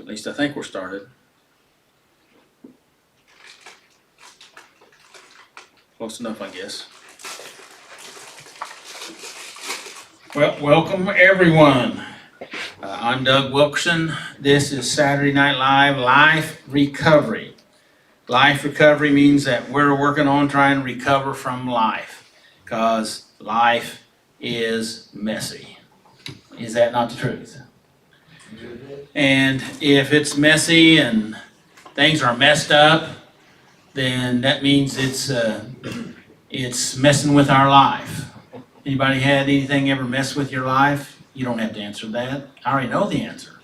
At least I think we're started. Close enough, I guess. Well, welcome everyone. I'm Doug Wilkerson. This is Saturday Night Live Life Recovery. Life recovery means that we're working on trying to recover from life, because life is messy. Is that not the truth? And if it's messy and things are messed up, then that means it's messing with our life. Anybody had anything ever mess with your life? You don't have to answer that. I already know the answer.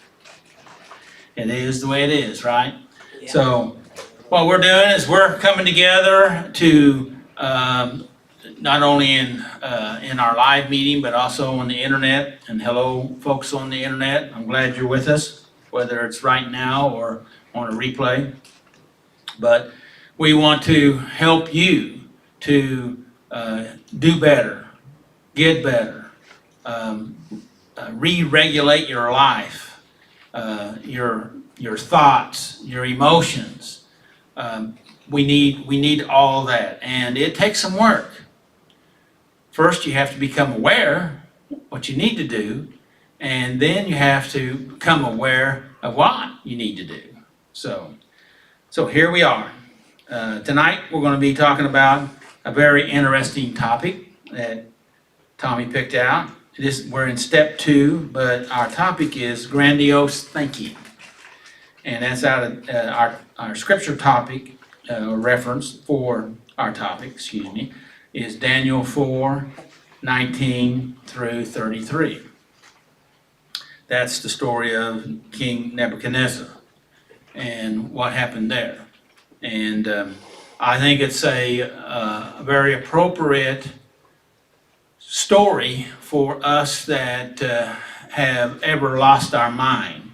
It is the way it is, right? Yeah. So what we're doing is we're coming together to not only in our live meeting, but also on the internet. And hello, folks on the internet. I'm glad you're with us, whether it's right now or on a replay. But we want to help you to do better, get better, re-regulate your life, your thoughts, your emotions. We need all that, and it takes some work. First, you have to become aware what you need to do, and then you have to become aware of what you need to do. So here we are. Tonight, we're going to be talking about a very interesting topic that Tommy picked out. We're in step 2, but our topic is grandiose thinking. And that's out of our scripture topic, reference for our topic, is Daniel 4:19 through 33. That's the story of King Nebuchadnezzar and what happened there. And I think it's a very appropriate story for us that have ever lost our mind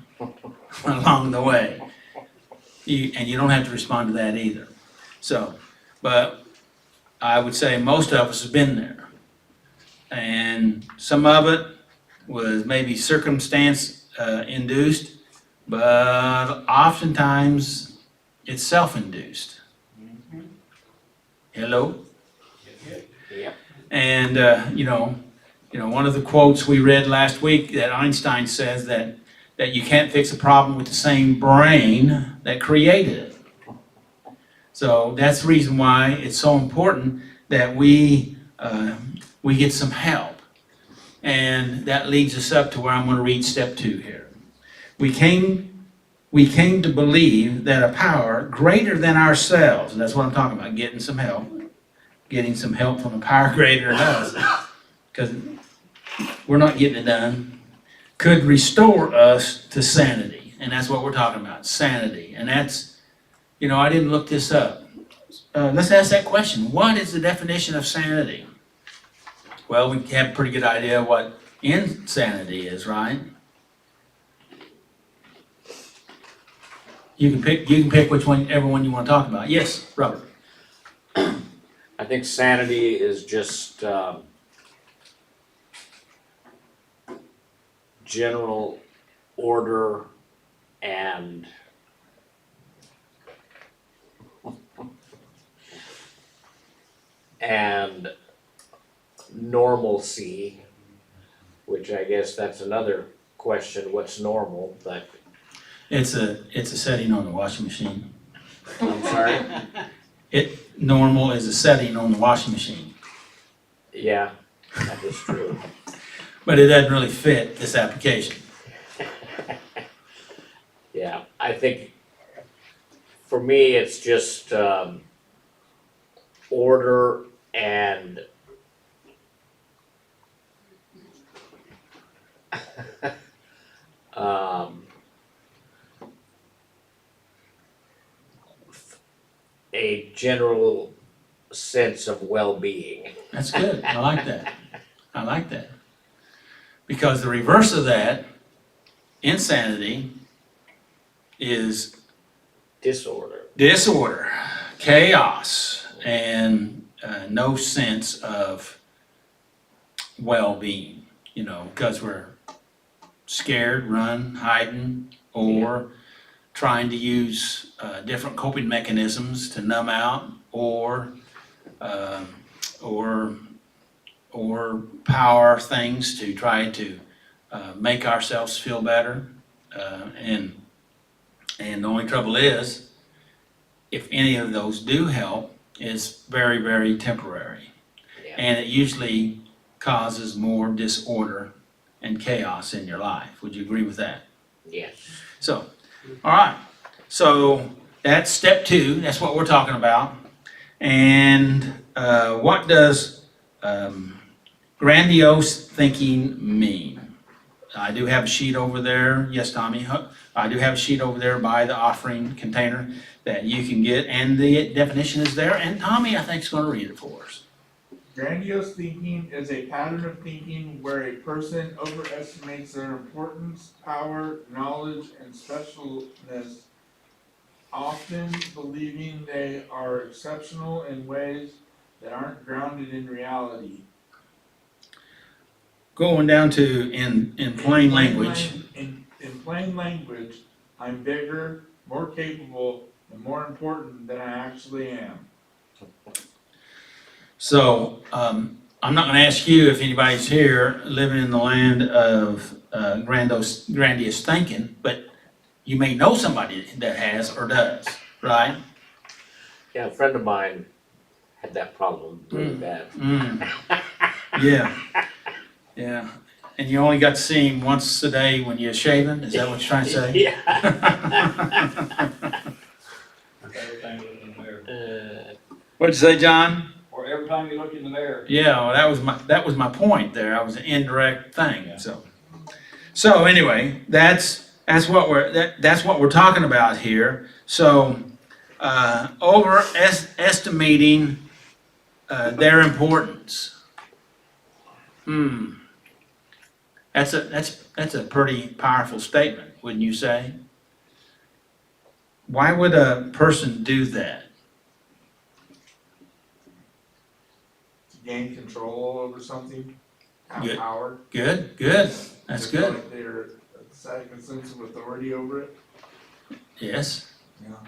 along the way. And you don't have to respond to that either. But I would say most of us have been there. And some of it was maybe circumstance induced, but oftentimes it's self-induced. Hello? Yeah. And one of the quotes we read last week that Einstein says that you can't fix a problem with the same brain that created it. So that's the reason why it's so important that we get some help. And that leads us up to where I'm going to read step 2 here. We came to believe that a power greater than ourselves, and that's what I'm talking about, getting some help from a power greater than us, because we're not getting it done, could restore us to sanity. And that's what we're talking about, sanity. And that's, I didn't look this up. Let's ask that question. What is the definition of sanity? Well, we have a pretty good idea what insanity is, right? You can pick whichever one you want to talk about. Yes, Robert. I think sanity is just general order and normalcy, which I guess that's another question, what's normal, but It's a setting on the washing machine. I'm sorry? Normal is a setting on the washing machine. Yeah, that is true. But it doesn't really fit this application. Yeah, I think for me it's just order and a general sense of well-being. That's good. I like that. I like that. Because the reverse of that, insanity, is disorder, chaos, and no sense of well-being, because we're scared, run, hiding, or trying to use different coping mechanisms to numb out uh, or power things to try to make ourselves feel better. And the only trouble is, if any of those do help, it's very, very temporary. Yeah. And it usually causes more disorder and chaos in your life. Would you agree with that? Yes. So, all right. So that's step 2. That's what we're talking about. And what does grandiose thinking mean? I do have a sheet over there. Yes, Tommy. I do have a sheet over there by the offering container that you can get, and the definition is there. And Tommy, I think, is going to read it for us. Grandiose thinking is a pattern of thinking where a person overestimates their importance, power, knowledge, and specialness, often believing they are exceptional in ways that aren't grounded in reality. Going down to in plain language. In plain language, I'm bigger, more capable, and more important than I actually am. So I'm not going to ask you if anybody's here living in the land of grandiose thinking, but you may know somebody that has or does, right? Yeah, a friend of mine had that problem really bad. Yeah, yeah. And you only got to see him once a day when you're shaving? Is that what you're trying to say? Yeah. Everything looked in the mirror. What'd you say, John? Or every time you look in the mirror. Yeah, well, that was my point there. That was an indirect thing. So anyway, that's what we're talking about here. So overestimating their importance. That's a pretty powerful statement, wouldn't you say? Why would a person do that? To gain control over something, have Good. power. Good. That's Just good. like they're exciting a sense of authority over it. Yes. Yeah.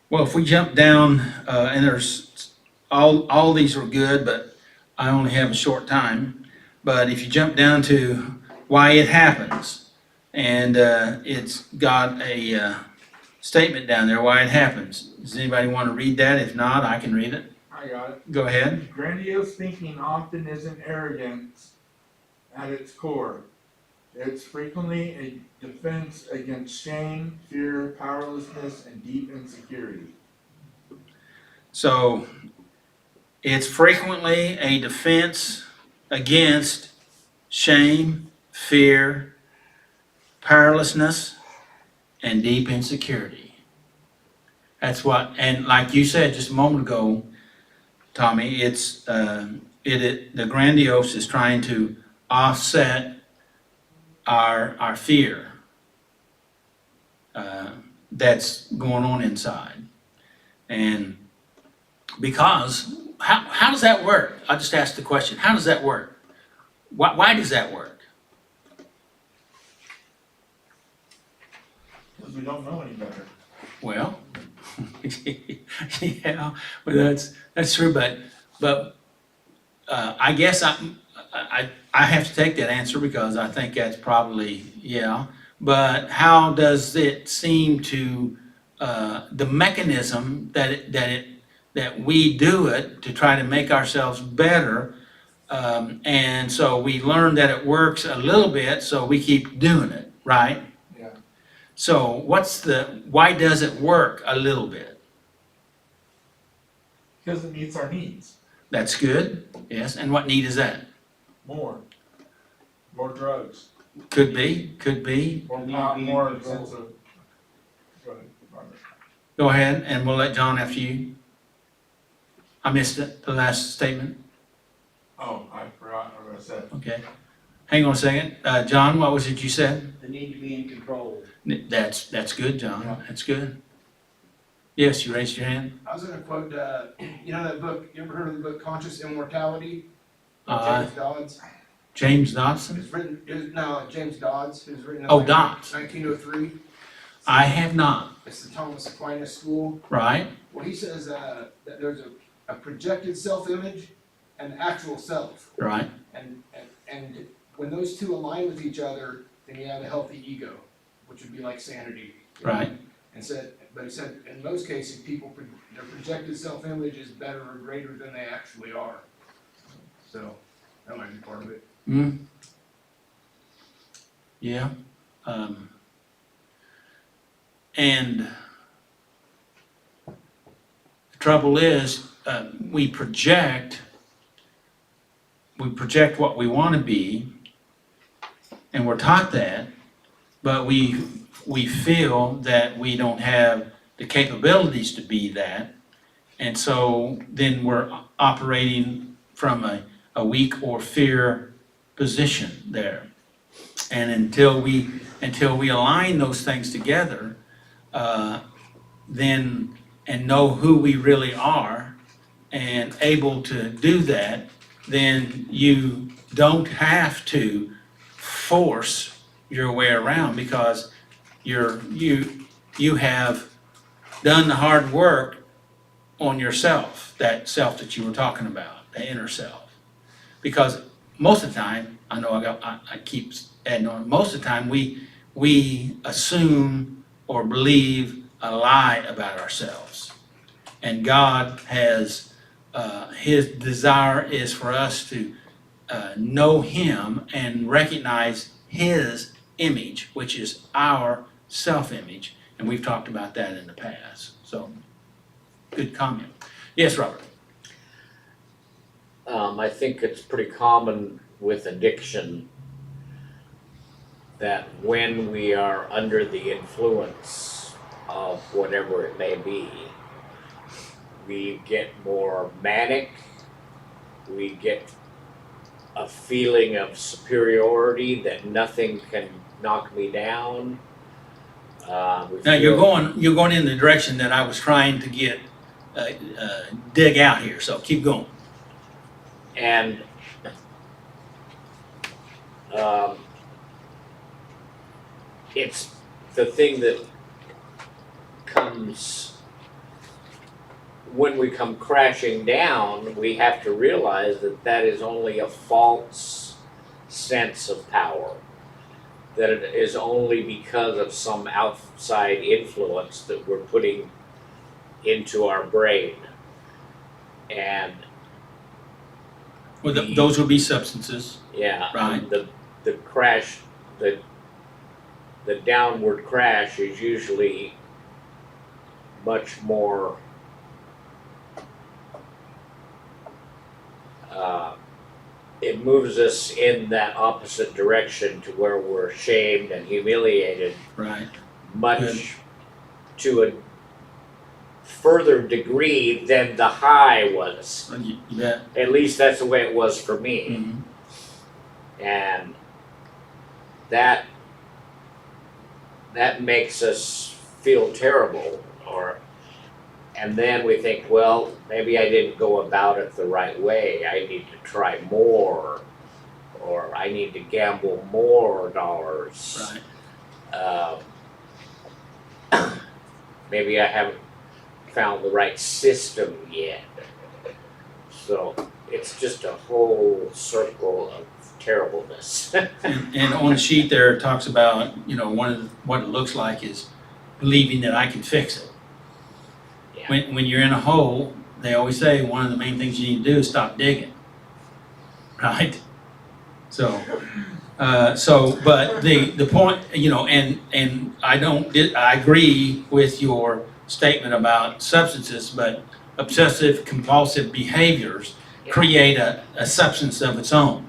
Well, if we jump down, and there's all these are good, but I only have a short time. But if you jump down to why it happens, and it's got a statement down there why it happens. Does anybody want to read that? If not, I can read it. I got it. Go ahead. Grandiose thinking often isn't arrogance at its core. It's frequently a defense against shame, fear, powerlessness, and deep insecurity. So it's frequently a defense against shame, fear, powerlessness, and deep insecurity. That's what, and like you said just a moment ago, Tommy, it's the grandiose is trying to offset our fear that's going on inside. And because, how does that work? I just asked the question, how does that work? Why does that work? Because we don't know any better. Well, yeah, well, that's true, but I guess I have to take that answer because I think that's probably, yeah. But how does it seem to the mechanism that we do it to try to make ourselves better, and so we learn that it works a little bit, so we keep doing it, right? Yeah. So why does it work a little bit? Because it meets our needs. That's good, yes. And what need is that? More drugs. Could be. More sense of. Go ahead, Robert. Go ahead, and we'll let John after you. I missed it, the last statement. Oh, I forgot what I said. Okay. Hang on a second. John, what was it you said? The need to be in control. That's good, John. Yeah. That's good. Yes, you raised your hand. I was gonna quote, you know that book, you ever heard of the book Conscious Immortality? Uh, James Dodds. James Dodson? James Dodds, who's written. Oh, Dodds. 1903. I have not, It's the Thomas Aquinas school. right? Well, he says that there's a projected self-image and actual self. Right, And when those two align with each other, then you have a healthy ego, which would be like sanity. you know? right. But he said, in most cases, their projected self-image is better or greater than they actually are. So, that might be part of it. Mm. Yeah. And the trouble is, we project what we want to be, and we're taught that, but we feel that we don't have the capabilities to be that, and so then we're operating from a weak or fear position there. And until we align those things together, then, and know who we really are and able to do that, then you don't have to force your way around, because you have done the hard work on yourself, that self that you were talking about, the inner self. Because most of the time, I keep adding on, most of the time we assume or believe a lie about ourselves. And God has, His desire is for us to know Him and recognize His image, which is our self-image. And we've talked about that in the past. So, good comment. Yes, Robert? I think it's pretty common with addiction that when we are under the influence of whatever it may be, we get more manic, we get a feeling of superiority that nothing can knock me down. Now you're going in the direction that I was trying to get dig out here. So keep going. And it's the thing that comes when we come crashing down. We have to realize that that is only a false sense of power, that it is only because of some outside influence that we're putting into our brain. And Well, those would be substances. yeah, Right. and the crash, the downward crash is usually much more it moves us in that opposite direction to where we're shamed and humiliated Right. much Good. to a further degree than the high was. You bet. At least that's the way it was for me. Mhm. And that makes us feel terrible, and then we think, well, maybe I didn't go about it the right way. I need to try more, or I need to gamble more dollars. Right. Maybe I haven't found the right system yet. So it's just a whole circle of terribleness. And on the sheet there, it talks about, what it looks like is believing that I can fix it. Yeah. When you're in a hole, they always say one of the main things you need to do is stop digging. Right? So, but the point, and I agree with your statement about substances, but obsessive compulsive behaviors create a substance of its own.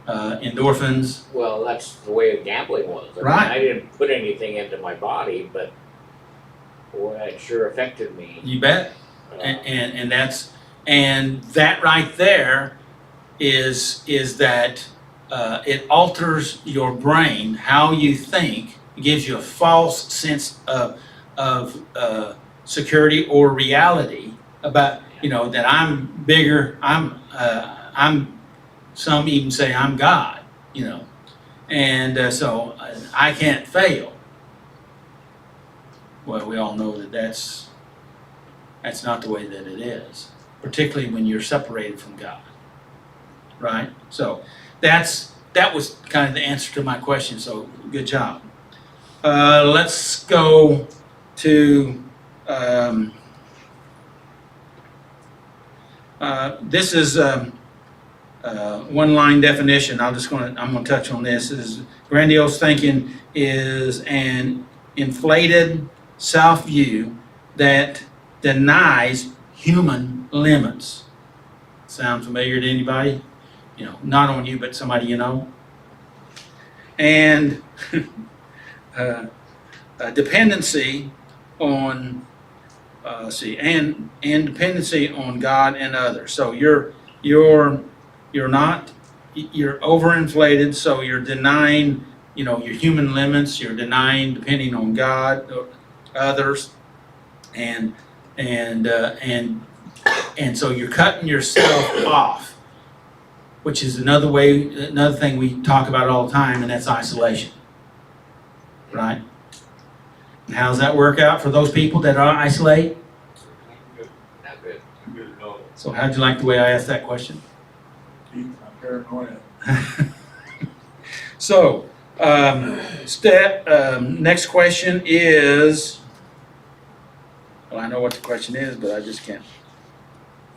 Endorphins. Well, that's the way gambling was. I mean, Right. I didn't put anything into my body, but boy, it sure affected me. You bet. And that right there is that it alters your brain, how you think. It gives you a false sense of security or reality about that I'm bigger. I'm some even say I'm God. And so I can't fail. Well, we all know that that's not the way that it is, particularly when you're separated from God, right? So that was kind of the answer to my question, so good job. Let's go to, this is one-line definition. I'm gonna touch on this. Is grandiose thinking is an inflated self-view that denies human limits. Sound familiar to anybody? You know, not on you, but somebody you know. And dependency on, and dependency on God and others. So you're overinflated, so you're denying, your human limits, you're denying depending on God or others, and so you're cutting yourself off, which is another thing we talk about all the time, and that's isolation, right? And how does that work out for those people that are isolate? Not good. So how'd you like the way I asked that question? I'm paranoid. So, next question is, well, I know what the question is, but I just can't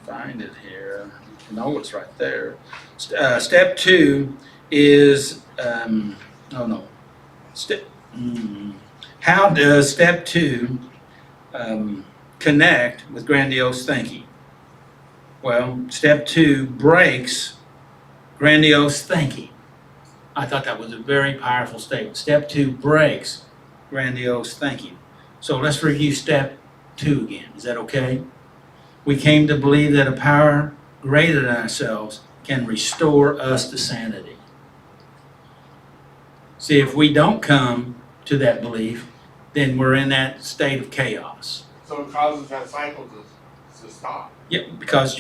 find it here. I know it's right there. Step 2 is, how does step 2 connect with grandiose thinking? Well, step 2 breaks grandiose thinking. I thought that was a very powerful statement. Step 2 breaks grandiose thinking. So let's review step 2 again. Is that okay? We came to believe that a power greater than ourselves can restore us to sanity. See, if we don't come to that belief, then we're in that state of chaos. So it causes that cycle to stop. Yeah, because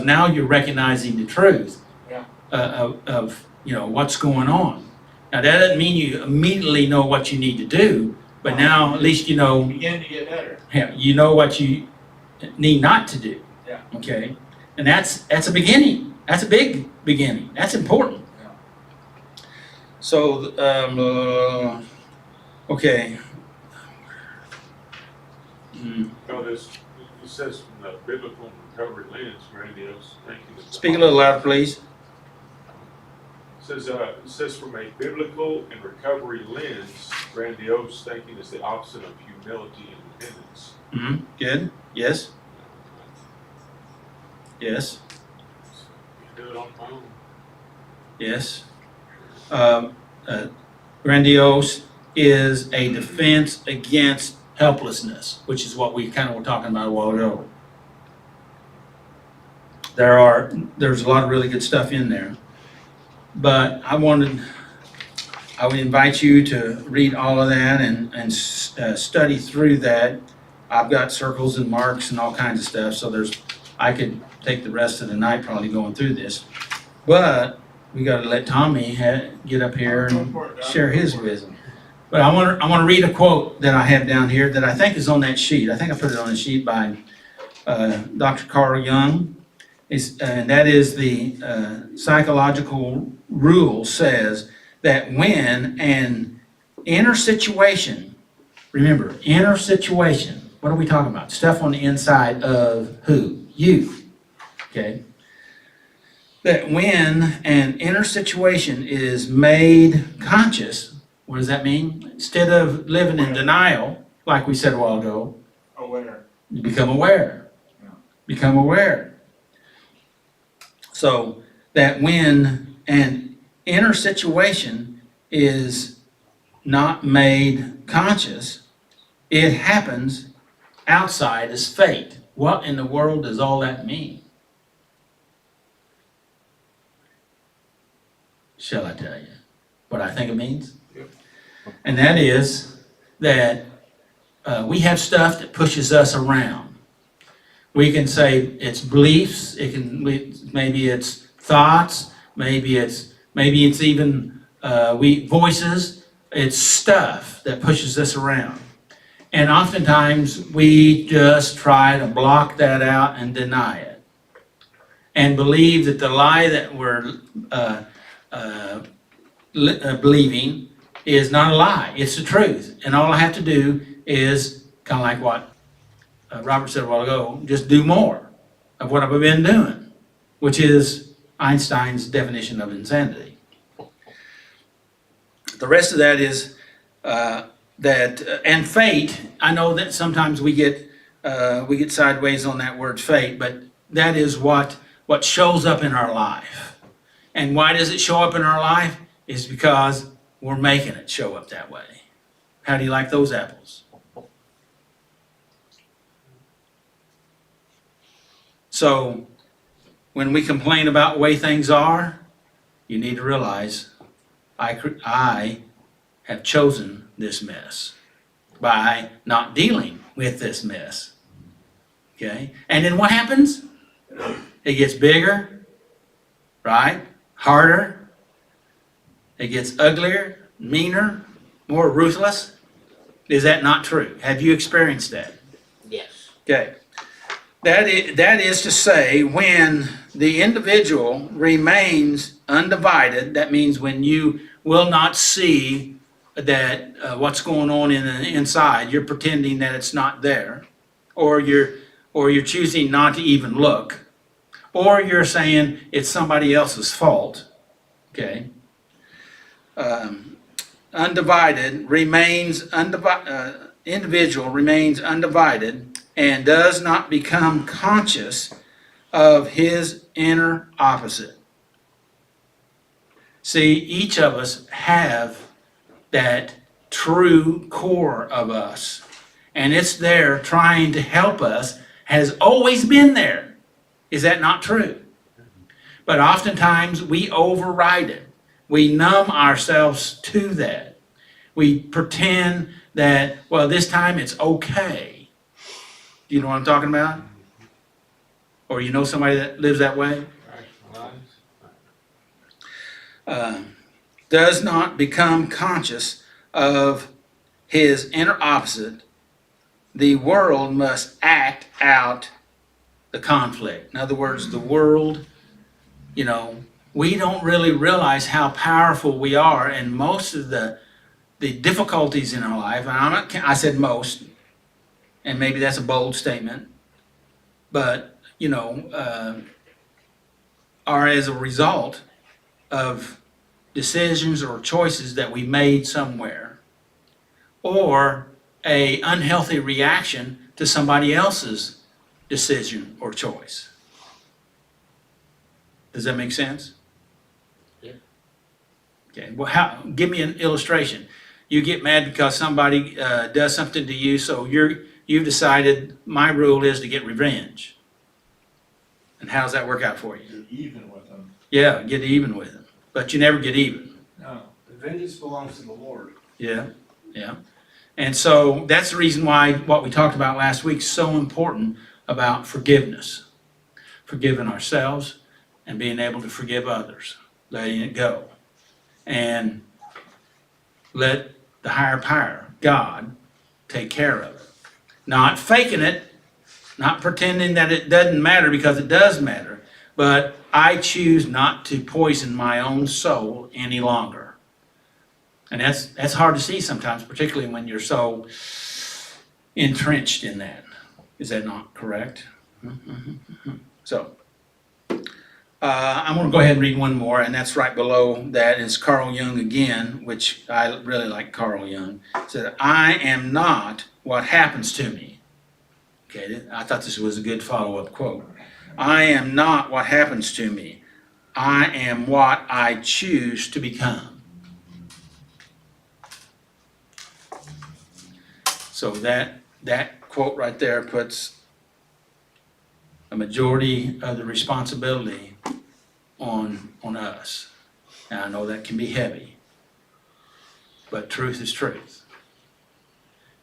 now you're recognizing the truth of what's going on. Now that doesn't mean you immediately know what you need to do, but now at least You begin to get better. you know what you need not to do. Yeah. Okay, and that's a beginning. That's a big beginning. That's important. Yeah. So okay. It says from the biblical recovery lens, grandiose thinking is. Speak a little louder, please. It says from a biblical and recovery lens, grandiose thinking is the opposite of humility and dependence. Mm-hmm. Good. Yes. Yes. Do it on my own. Yes. Grandiose is a defense against helplessness, which is what we kind of were talking about a while ago. There's a lot of really good stuff in there, but I would invite you to read all of that and study through that. I've got circles and marks and all kinds of stuff, so I could take the rest of the night probably going through this, but we got to let Tommy get up here and share his wisdom. But I want to read a quote that I have down here that I think is on that sheet. I think I put it on the sheet by Dr. Carl Jung. And that is the psychological rule says that when an inner situation, remember, inner situation, what are we talking about? Stuff on the inside of who? You. Okay? That when an inner situation is made conscious, what does that mean? Instead of living in denial, like we said a while ago, Aware. you become aware. Yeah. Become aware. So that when an inner situation is not made conscious, it happens outside as fate. What in the world does all that mean? Shall I tell you what I think it means? Yep. And that is that we have stuff that pushes us around. We can say it's beliefs, maybe it's thoughts, maybe it's even voices. It's stuff that pushes us around. And oftentimes, we just try to block that out and deny it. And believe that the lie that we're believing is not a lie, it's the truth. And all I have to do is, kind of like what Robert said a while ago, just do more of what I've been doing, which is Einstein's definition of insanity. The rest of that is and fate. I know that sometimes we get sideways on that word fate, but that is what shows up in our life. And why does it show up in our life? Is because we're making it show up that way. How do you like those apples? So when we complain about the way things are, you need to realize I have chosen this mess by not dealing with this mess. Okay? And then what happens? It gets bigger, right? Harder. It gets uglier, meaner, more ruthless. Is that not true? Have you experienced that? Yes. Okay. That is to say, when the individual remains undivided, that means when you will not see that what's going on in the inside, you're pretending that it's not there, or you're choosing not to even look, or you're saying it's somebody else's fault. Okay. Individual remains undivided and does not become conscious of his inner opposite. See, each of us have that true core of us, and it's there trying to help us, has always been there. Is that not true? But oftentimes we override it. We numb ourselves to that. We pretend that, well, this time it's okay. Do you know what I'm talking about? Or you know somebody that lives that way? Does not become conscious of his inner opposite. The world must act out the conflict. In other words, the world, we don't really realize how powerful we are, and most of the difficulties in our life, and I said most, and maybe that's a bold statement, but are as a result of decisions or choices that we made somewhere, or a unhealthy reaction to somebody else's decision or choice. Does that make sense? Yeah. Okay, well, give me an illustration. You get mad because somebody does something to you, so you've decided my rule is to get revenge. And how does that work out for you? You're even with them. Yeah, get even with them. But you never get even. No. Vengeance belongs to the Lord. Yeah. And so that's the reason why what we talked about last week is so important about forgiveness. Forgiving ourselves and being able to forgive others. Letting it go. And let the higher power, God, take care of it. Not faking it, not pretending that it doesn't matter, because it does matter, but I choose not to poison my own soul any longer. And that's hard to see sometimes, particularly when you're so entrenched in that. Is that not correct? So, I'm going to go ahead and read one more, and that's right below that is Carl Jung again, which I really like Carl Jung. It said, I am not what happens to me. Okay, I thought this was a good follow-up quote. I am not what happens to me. I am what I choose to become. So that quote right there puts a majority of the responsibility on us. Now I know that can be heavy, but truth is truth.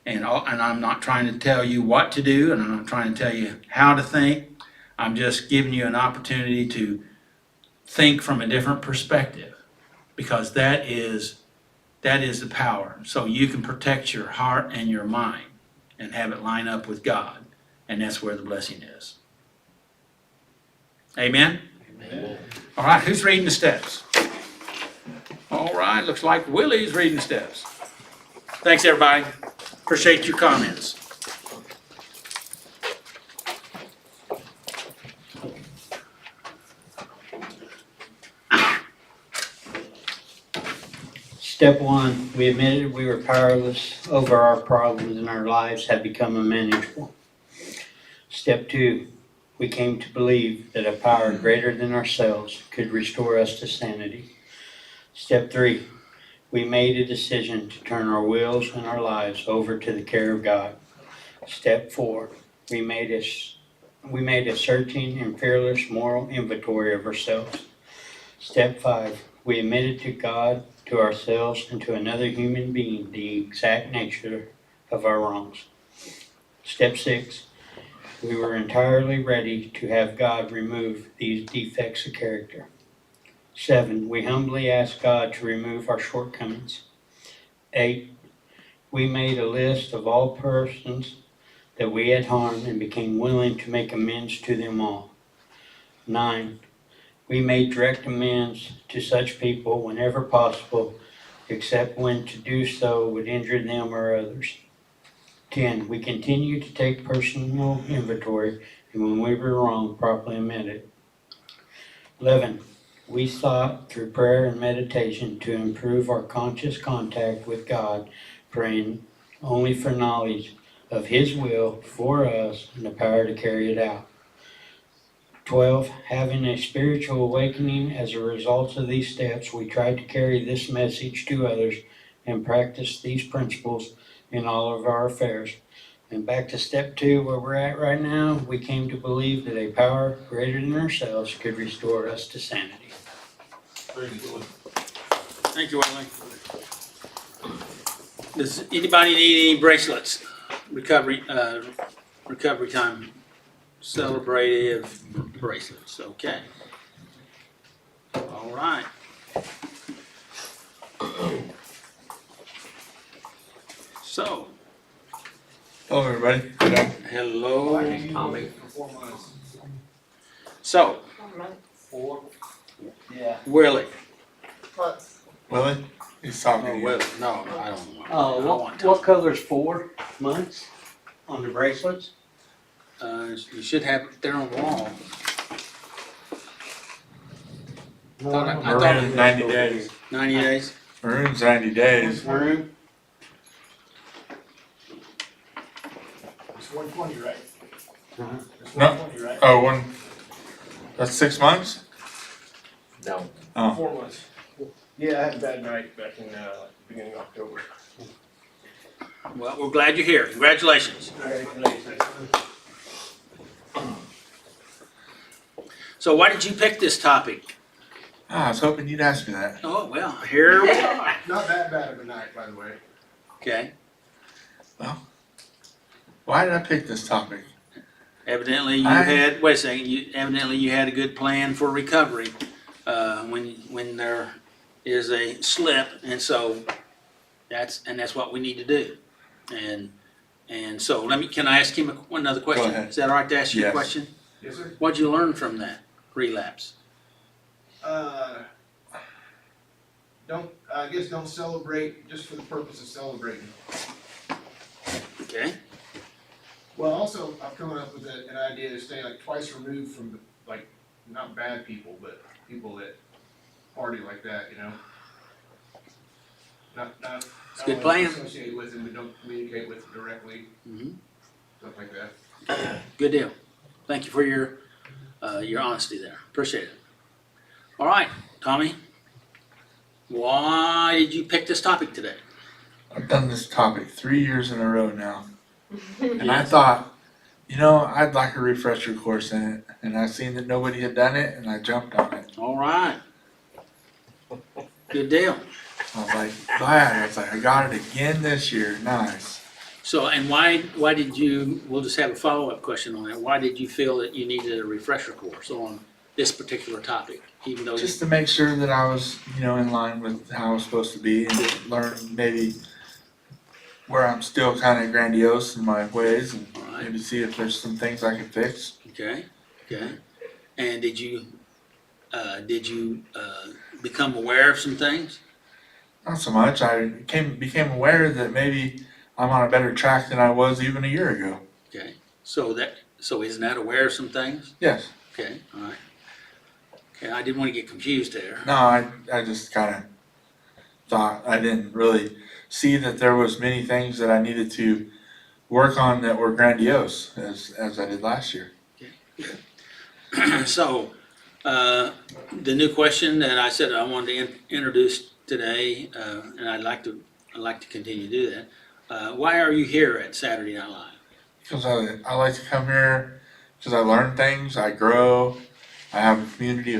And I'm not trying to tell you what to do, and I'm not trying to tell you how to think. I'm just giving you an opportunity to think from a different perspective, because that is the power. So you can protect your heart and your mind. and have it line up with God. And that's where the blessing is. Amen? Amen. All right, who's reading the steps? All right, looks like Willie's reading the steps. Thanks, everybody. Appreciate your comments. Step one, we admitted we were powerless over our problems and our lives had become unmanageable. Step two, we came to believe that a power greater than ourselves could restore us to sanity. Step three, we made a decision to turn our wills and our lives over to the care of God. Step four, we made a searching and fearless moral inventory of ourselves. Step five, we admitted to God, to ourselves, and to another human being the exact nature of our wrongs. Step six, we were entirely ready to have God remove these defects of character. 7, we humbly asked God to remove our shortcomings. 8, we made a list of all persons that we had harmed and became willing to make amends to them all. 9, we made direct amends to such people whenever possible, except when to do so would injure them or others. 10, we continue to take personal inventory, and when we were wrong, properly amend it. 11, we sought through prayer and meditation to improve our conscious contact with God, praying only for knowledge of His will for us and the power to carry it out. 12, having a spiritual awakening as a result of these steps, we tried to carry this message to others and practice these principles in all of our affairs. And back to step 2, where we're at right now, we came to believe that a power greater than ourselves could restore us to sanity. Very good. Thank you, Willie. Does anybody need any bracelets? Recovery time celebrative bracelets, okay. All right. So, Hello, everybody. hello, Tommy. For 4 months. so, 4? Yeah. Willie. Willie? He's talking Oh, to you. Willie, no, I don't want. I What want Tom. color's 4 months on the bracelets? You should have it there on the wall. I thought Maroon, 90 days. 90 days? Maroon's 90 days. Maroon? It's 120, right? Uh-huh. It's No. 120, right? Oh, that's 6 months? No. Oh. 4 months. Yeah, I had a bad night back in beginning of October. Well, we're glad you're here. Congratulations. So why did you pick this topic? I was hoping you'd ask me that. Oh, well, here we are. Not that bad of a night, by the way. Okay. Why did I pick this topic? Evidently you had, wait a second, evidently you had a good plan for recovery, when there is a slip, and so that's what we need to do. And so can I ask him another question? ahead. Is that all right to ask you a Yes. question? Yes, sir. What'd you learn from that relapse? I guess don't celebrate just for the purpose of celebrating. Okay, Well, also, I'm coming up with an idea to stay like twice removed from, like, not bad people, but people that party like that, you know? Not It's a good only plan. associate with them, but don't communicate with them directly, Mhm. stuff like that. Good deal. Thank you for your honesty there. Appreciate it. All right, Tommy, why did you pick this topic today? I've done this topic 3 years in a row now. And I thought, I'd like a refresher course in it. And I seen that nobody had done it and I jumped on it. All right. Good deal. I was like, glad. I was like, I got it again this year. Nice. So, and why did you, we'll just have a follow-up question on that. Why did you feel that you needed a refresher course on this particular topic? Even though, Just to make sure that I was, in line with how I was supposed to be and learn maybe where I'm still kind of grandiose in my ways and All right, maybe see if there's some things I can fix. okay, okay. And did you become aware of some things? Not so much. I became aware that maybe I'm on a better track than I was even a year ago. Okay, so isn't that aware of some things? Yes. Okay, all right. Okay, I didn't want to get confused there. No, I just kind of thought I didn't really see that there was many things that I needed to work on that were grandiose as I did last year. So, the new question that I said I wanted to introduce today, and I'd like to continue to do that. Why are you here at Saturday Night Live? Because I like to come here because I learn things, I grow, I have a community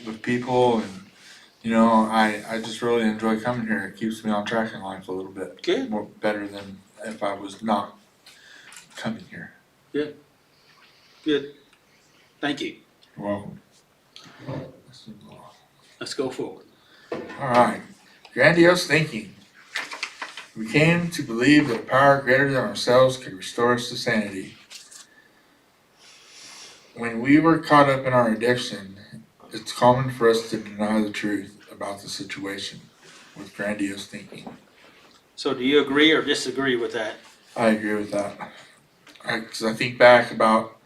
with people, and I just really enjoy coming here. It keeps me on track in life a little bit. Good. More better than if I was not coming here. Good. Thank you. You're welcome. Let's go forward. Alright, grandiose thinking. We came to believe that a power greater than ourselves could restore us to sanity. When we were caught up in our addiction, it's common for us to deny the truth about the situation with grandiose thinking. So do you agree or disagree with that? I agree with that. Because I think back about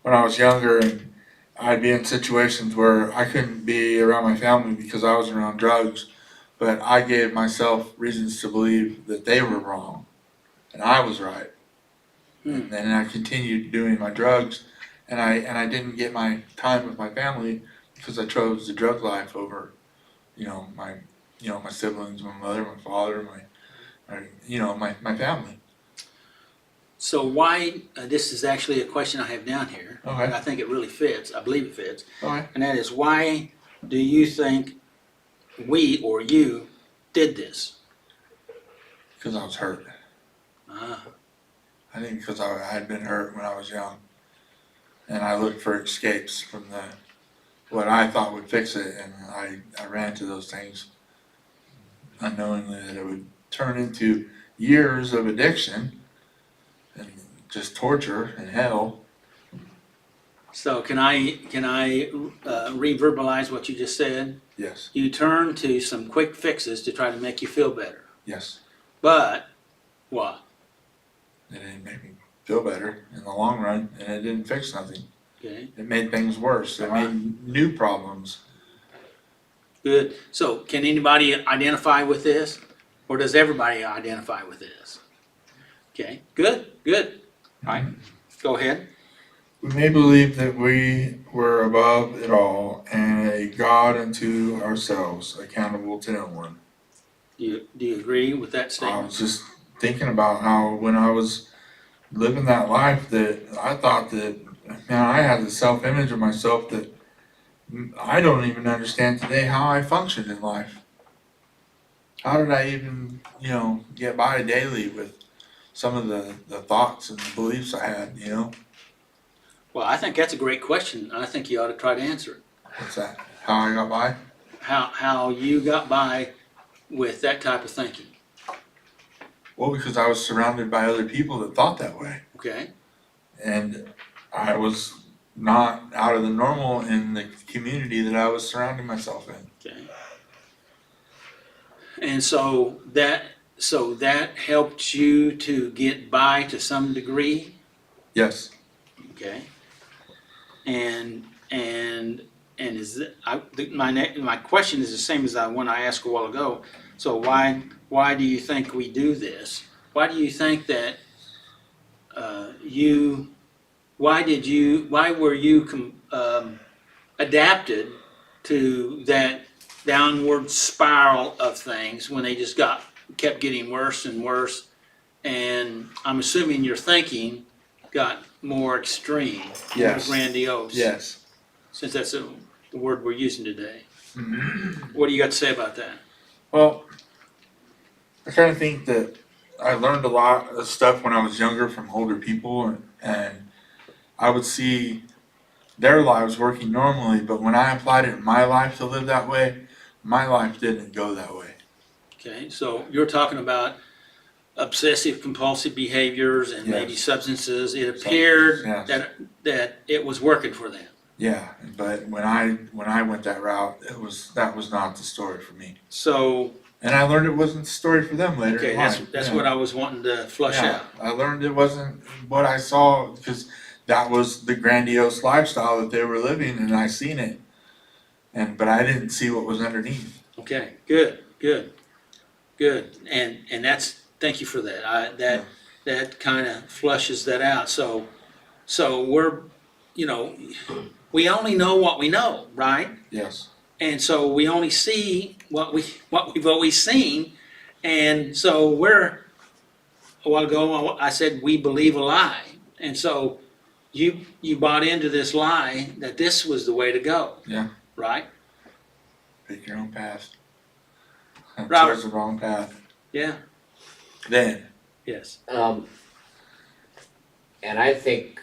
when I was younger and I'd be in situations where I couldn't be around my family because I was around drugs, but I gave myself reasons to believe that they were wrong and I was right. And then I continued doing my drugs and I didn't get my time with my family because I chose the drug life over, my siblings, my mother, my father, my family. So why, this is actually a question I have down here. Okay. And I think it really fits, I believe it fits. Okay. And that is, why do you think we or you did this? Because I was hurt. Ah, I think because I had been hurt when I was young. And I looked for escapes from what I thought would fix it, and I ran to those things unknowingly that it would turn into years of addiction and just torture and hell. so can I reverbalize what you just said? Yes, You turn to some quick fixes to try to make you feel better. yes. But what? It didn't make me feel better in the long run, and it didn't fix nothing. Okay, It made things worse. It made new problems. good. So can anybody identify with this? Or does everybody identify with this? Okay, good. All right, go ahead. We may believe that we were above it all and a God unto ourselves, accountable to no one. Do you agree with that I statement? was just thinking about how when I was living that life that I thought that, man, I had the self-image of myself that I don't even understand today how I functioned in life. How did I even, get by daily with some of the thoughts and the beliefs I had. Well, I think that's a great question. I think you ought to try to answer it. What's that? How I got by? How you got by with that type of thinking, Well, because I was surrounded by other people that thought that way. okay? And I was not out of the normal in the community that I was surrounding myself in. Okay. And so that helped you to get by to some degree, Yes. okay? And is it, my question is the same as the one I asked a while ago. So why do you think we do this? Why do you think that why were you adapted to that downward spiral of things when they just kept getting worse and worse? And I'm assuming your thinking got more extreme, Yes. more grandiose. Yes. Since that's the word we're using today. Mm-hmm. What do you got to say about that? Well, I kind of think that I learned a lot of stuff when I was younger from older people, and I would see their lives working normally, but when I applied it in my life to live that way, my life didn't go that way. Okay, so you're talking about obsessive compulsive behaviors and maybe Yes. substances, it appeared Yes. that it was working for them. Yeah, but when I went that route, that was not the story for me. So, And I learned it wasn't the story for them later okay, in that's, life. that's Yeah. what I was wanting to flush Yeah, out. I learned it wasn't what I saw, because that was the grandiose lifestyle that they were living, and I seen it. But I didn't see what was underneath. Okay, good. And that's, thank you for that. That kind of flushes that out. So we're, we only know what we know, right? Yes. And so we only see what we've always seen. And so a while ago, I said, we believe a lie. And so you bought into this lie that this was the way to go. Yeah. Right? Pick your own path. I Robert. chose the wrong path. Yeah. Then. Yes. And I think,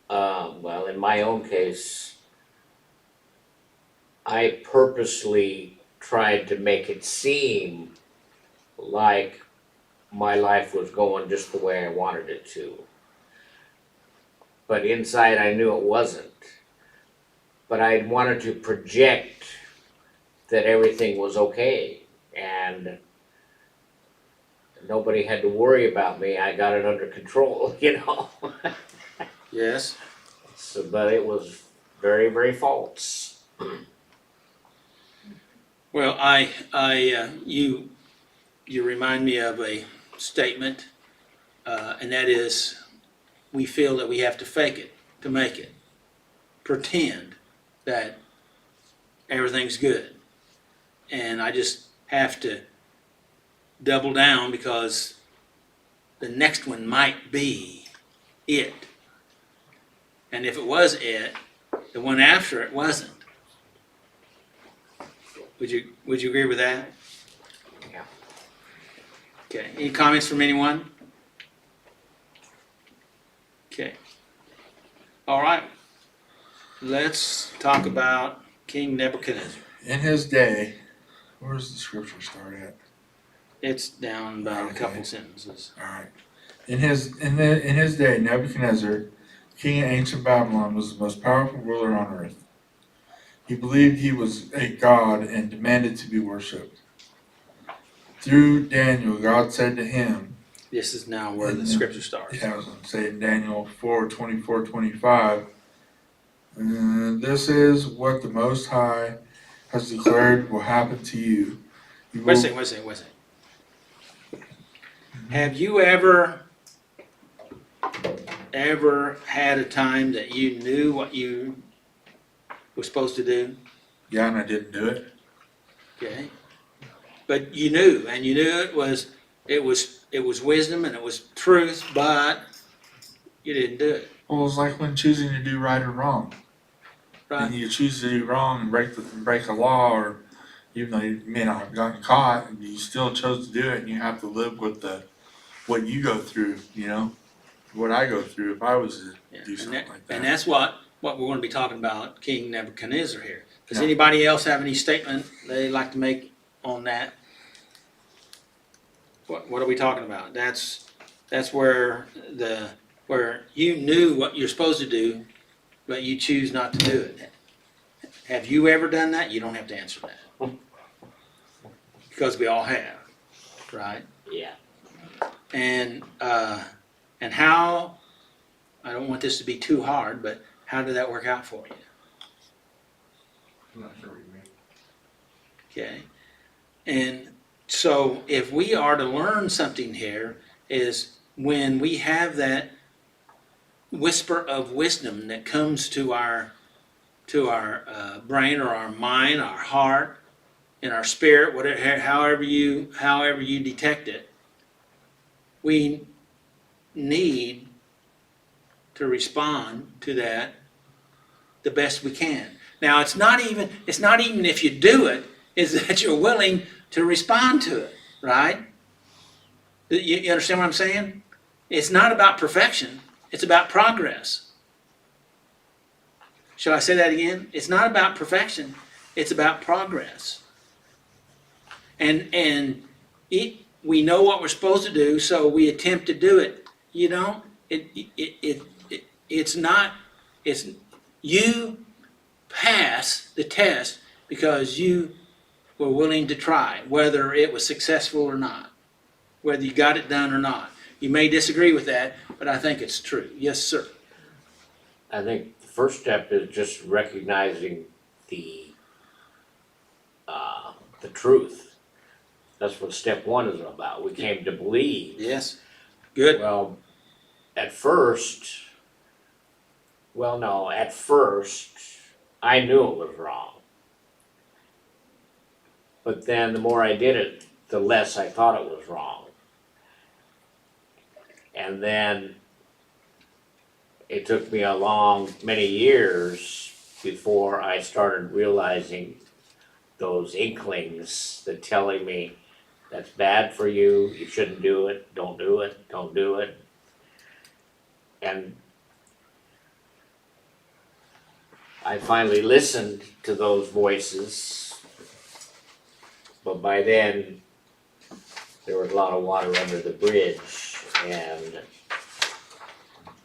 well, in my own case, I purposely tried to make it seem like my life was going just the way I wanted it to. But inside I knew it wasn't. But I wanted to project that everything was okay and nobody had to worry about me. I got it under control, Yes. So, but it was very, very false. Well, you remind me of a statement, and that is, we feel that we have to fake it to make it, pretend that everything's good, and I just have to double down because the next one might be it, and if it was it, the one after it wasn't. Would you agree with that? Yeah. Okay, any comments from anyone? Okay. All right. Let's talk about King Nebuchadnezzar. In his day, where's the scripture start at? It's down about a Okay. couple sentences. Alright. In his day, Nebuchadnezzar, king of ancient Babylon, was the most powerful ruler on earth. He believed he was a god and demanded to be worshipped. Through Daniel, God said to him, This is now where the scripture starts. I was going to say in Daniel 4:24-25, this is what the Most High has declared will happen to you. Wait a second. Have you ever had a time that you knew what you were supposed to do? Yeah, and I didn't do it. Okay. But you knew, and you knew it was wisdom and it was truth, but you didn't do it. Well, it's like when choosing to do right or wrong. Right? And you choose to do wrong and break a law, or even though you may not have gotten caught, you still chose to do it, and you have to live with what you go through. What I go through if I was to Yeah. do something like that. And that's what we're going to be talking about, King Nebuchadnezzar here. Does Yeah. anybody else have any statement they'd like to make on that? What are we talking about? That's where you knew what you're supposed to do, but you choose not to do it. Have you ever done that? You don't have to answer that. Because we all have, right? Yeah. And how, I don't want this to be too hard, but how did that work out for you? I'm not sure what you mean. Okay. And so if we are to learn something here is when we have that whisper of wisdom that comes to our brain or our mind, our heart, in our spirit, whatever, however you detect it, we need to respond to that the best we can. Now, it's not even if you do it, is that you're willing to respond to it, right? You understand what I'm saying? It's not about perfection, it's about progress. Shall I say that again? It's not about perfection, it's about progress. And we know what we're supposed to do, so we attempt to do it. You don't. It's not. It's you pass the test because you were willing to try, whether it was successful or not, whether you got it done or not. You may disagree with that, but I think it's true. Yes, sir. I think the first step is just recognizing the truth. That's what step one is about. We came to believe. Yes. Good. Well, at first, I knew it was wrong. But then the more I did it, the less I thought it was wrong. And then it took me many years before I started realizing those inklings that telling me that's bad for you, you shouldn't do it, don't do it, don't do it. And I finally listened to those voices, but by then there was a lot of water under the bridge, and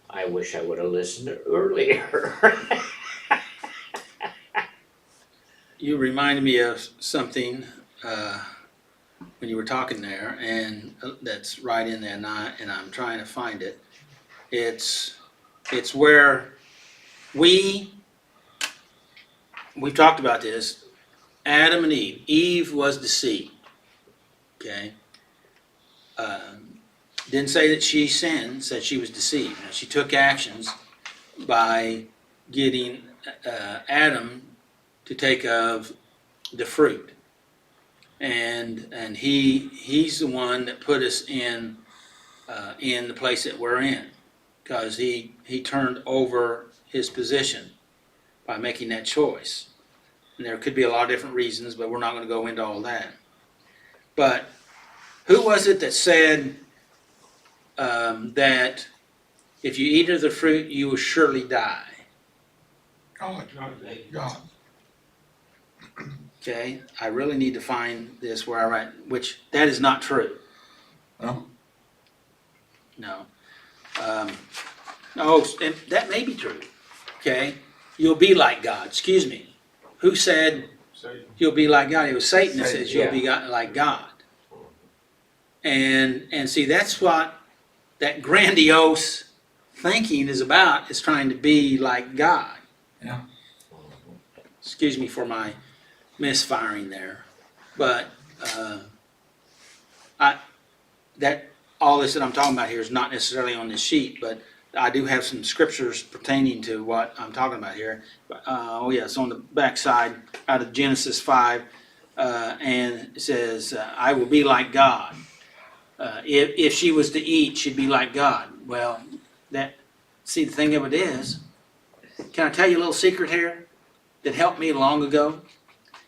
I wish I would have listened earlier. You reminded me of something when you were talking there, and that's right in there, and I'm trying to find it. It's where we've talked about this. Adam and Eve. Eve was deceived. Okay. Didn't say that she sinned. Said she was deceived. And she took actions by getting Adam to take of the fruit, and he's the one that put us in the place that we're in, because he turned over his position by making that choice. And there could be a lot of different reasons, but we're not going to go into all that. But who was it that said that if you eat of the fruit, you will surely die? God. Okay, I really need to find this where I write, which that is not true. No. No. Oh, and that may be true. Okay, you'll be like God. Excuse me. Who said Satan. you'll be like God? It was Satan that Satan, says you'll be like God. And see, that's what that grandiose thinking is about, is trying to be like God. Yeah. Excuse me for my misfiring there. But all this that I'm talking about here is not necessarily on this sheet, but I do have some scriptures pertaining to what I'm talking about here. It's on the back side out of Genesis 5, and it says, I will be like God. If she was to eat, she'd be like God. Well, the thing of it is, can I tell you a little secret here that helped me long ago?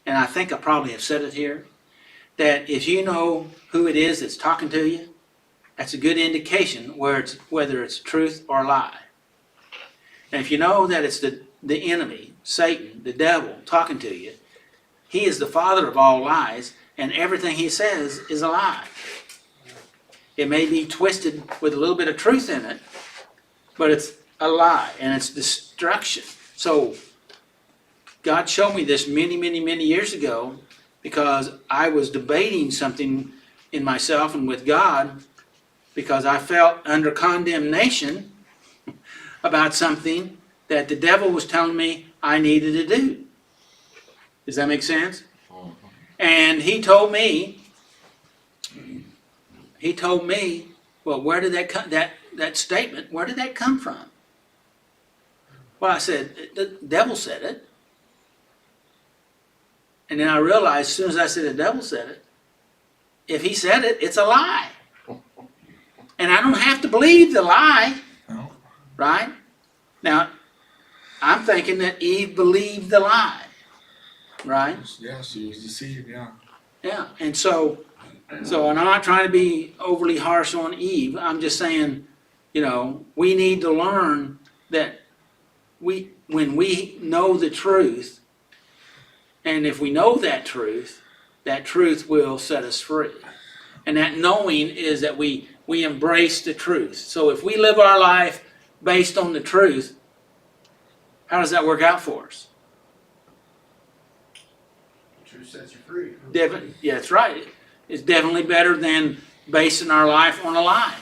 And I think I probably have said it here, that if you know who it is that's talking to you, that's a good indication whether it's truth or lie. And if you know that it's the enemy, Satan, the devil, talking to you, he is the father of all lies, and everything he says is a lie. It may be twisted with a little bit of truth in it, but it's a lie, and it's destruction. So God showed me this many, many, many years ago, because I was debating something in myself and with God, because I felt under condemnation about something that the devil was telling me I needed to do. Does that make sense? And he told me, well, where did that statement, where did that come from? Well, I said, the devil said it. And then I realized, as soon as I said the devil said it, if he said it, it's a lie. And I don't have to believe the lie, No. right? Now, I'm thinking that Eve believed the lie, right? Yeah, she was deceived, yeah. Yeah, and so I'm not trying to be overly harsh on Eve. I'm just saying, we need to learn that when we know the truth, and if we know that truth will set us free. And that knowing is that we embrace the truth. So if we live our life based on the truth, how does that work out for us? Truth sets you free. Yeah, that's right. It's definitely better than basing our life on a lie.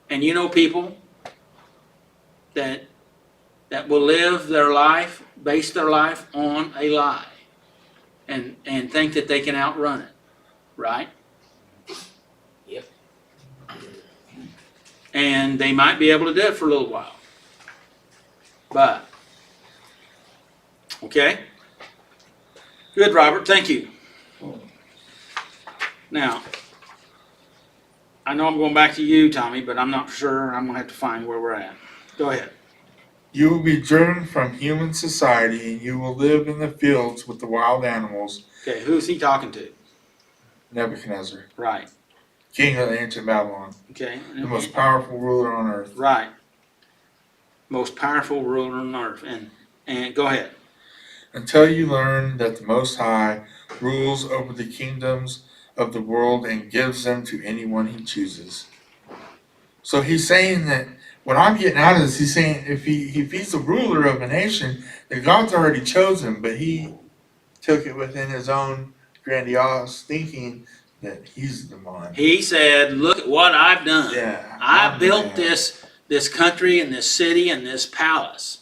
And you know people that will live their life, base their life on a lie, and think that they can outrun it, right? Yep. And they might be able to do it for a little while. But, okay? Good, Robert, thank you. Now, I know I'm going back to you, Tommy, but I'm not sure. I'm going to have to find where we're at. Go ahead. You will be driven from human society, and you will live in the fields with the wild animals. Okay, who's he talking to? Nebuchadnezzar, Right. king of the ancient Babylon, Okay. the most powerful ruler on earth. Right. Most powerful ruler on earth. And go ahead. Until you learn that the Most High rules over the kingdoms of the world and gives them to anyone he chooses. So he's saying that what I'm getting out of this, he's saying if he's the ruler of a nation, that God's already chosen, but he took it within his own grandiose thinking that he's the one. He said, look at what I've done. Yeah. I built man. this country and this city and this palace.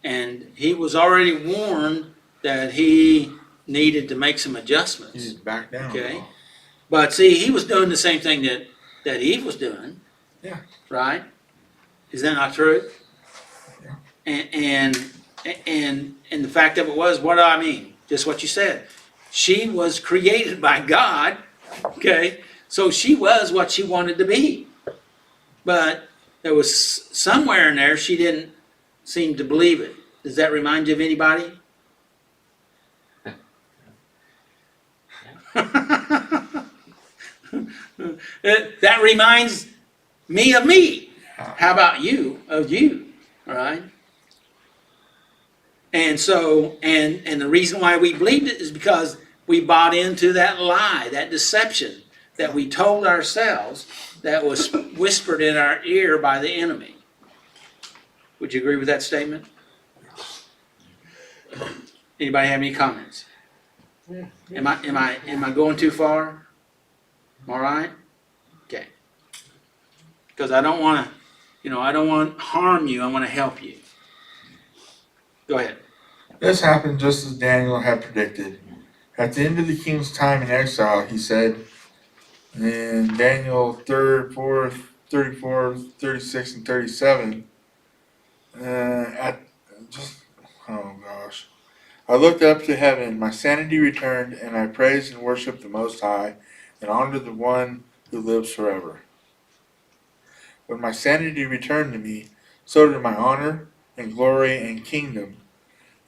And he was already warned that he needed to make some adjustments. He's back down. Okay. But see, he was doing the same thing that Eve was doing. Yeah. Right? Is that not true? Yeah. And the fact of it was, what do I mean? Just what you said. She was created by God, okay? So she was what she wanted to be. But there was somewhere in there she didn't seem to believe it. Does that remind you of anybody? That reminds me of me. How about you of you? All right? And so, and the reason why we believed it is because we bought into that lie, that deception that we told ourselves that was whispered in our ear by the enemy. Would you agree with that statement? Anybody have any comments? Am I going too far? All right? Okay. Because I don't want to, I don't want to harm you. I want to help you. Go ahead. This happened just as Daniel had predicted. At the end of the king's time in exile, he said in Daniel 34, 36, and 37, oh gosh. I looked up to heaven, my sanity returned, and I praised and worshiped the Most High, and honored the one who lives forever. When my sanity returned to me, so did my honor and glory and kingdom,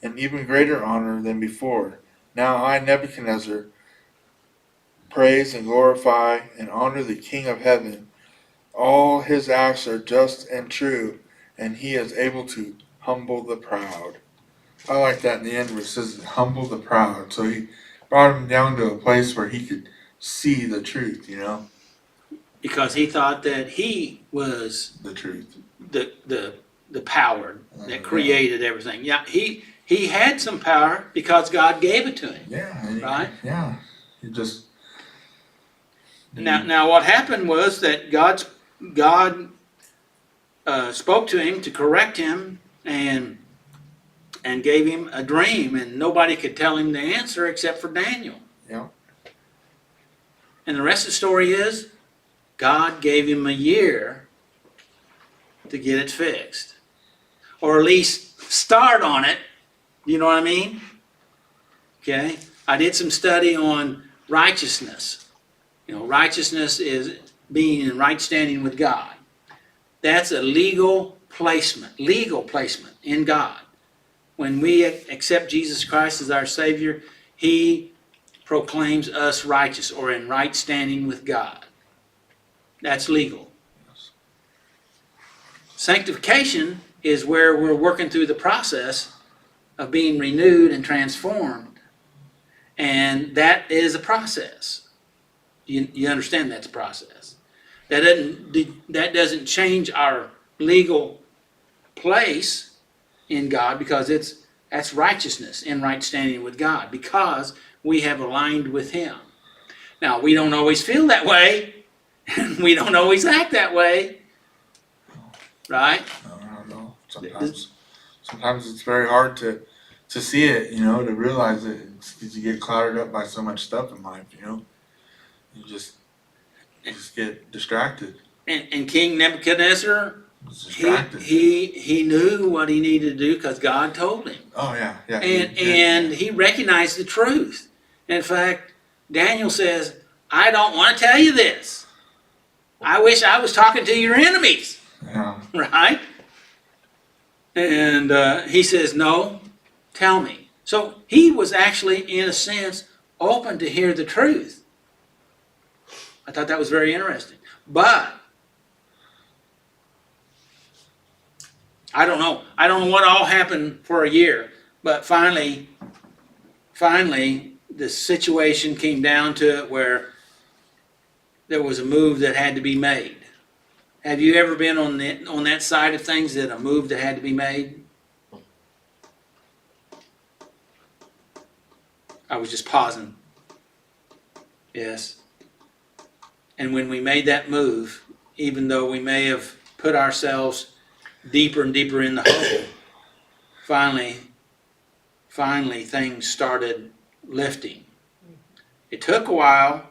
and even greater honor than before. Now I, Nebuchadnezzar, praise and glorify and honor the King of heaven. All his acts are just and true, and he is able to humble the proud. I like that in the end where it says humble the proud. So he brought him down to a place where he could see the truth, Because he thought that he was the truth. the power that created everything. Yeah, he had some power because God gave it to him. Yeah. Right? Yeah. He just. Now what happened was that God spoke to him to correct him and gave him a dream, and nobody could tell him the answer except for Daniel. Yeah. And the rest of the story is God gave him a year to get it fixed, or at least start on it. You know what I mean? Okay. I did some study on righteousness. Righteousness is being in right standing with God. That's a legal placement in God. When we accept Jesus Christ as our Savior, He proclaims us righteous or in right standing with God. That's legal. Sanctification is where we're working through the process of being renewed and transformed. And that is a process. You understand that's a process. That doesn't change our legal place in God, because that's righteousness in right standing with God, because we have aligned with Him. Now, we don't always feel that way, and we don't always act that way, right? I don't know. Sometimes it's very hard to see it, you know, to realize it, because you get clouded up by so much stuff in life, you know. You just get distracted. And King Nebuchadnezzar, It's distracted. he knew what he needed to do because God told him. Oh yeah, yeah. And he recognized the truth. In fact, Daniel says, I don't want to tell you this. I wish I was talking to your enemies, Yeah. right? And he says, no, tell me. So he was actually, in a sense, open to hear the truth. I thought that was very interesting. But I don't know. I don't know what all happened for a year, but finally, the situation came down to it where there was a move that had to be made. Have you ever been on that side of things, that a move that had to be made? I was just pausing. Yes. And when we made that move, even though we may have put ourselves deeper and deeper in the hole, finally things started lifting. It took a while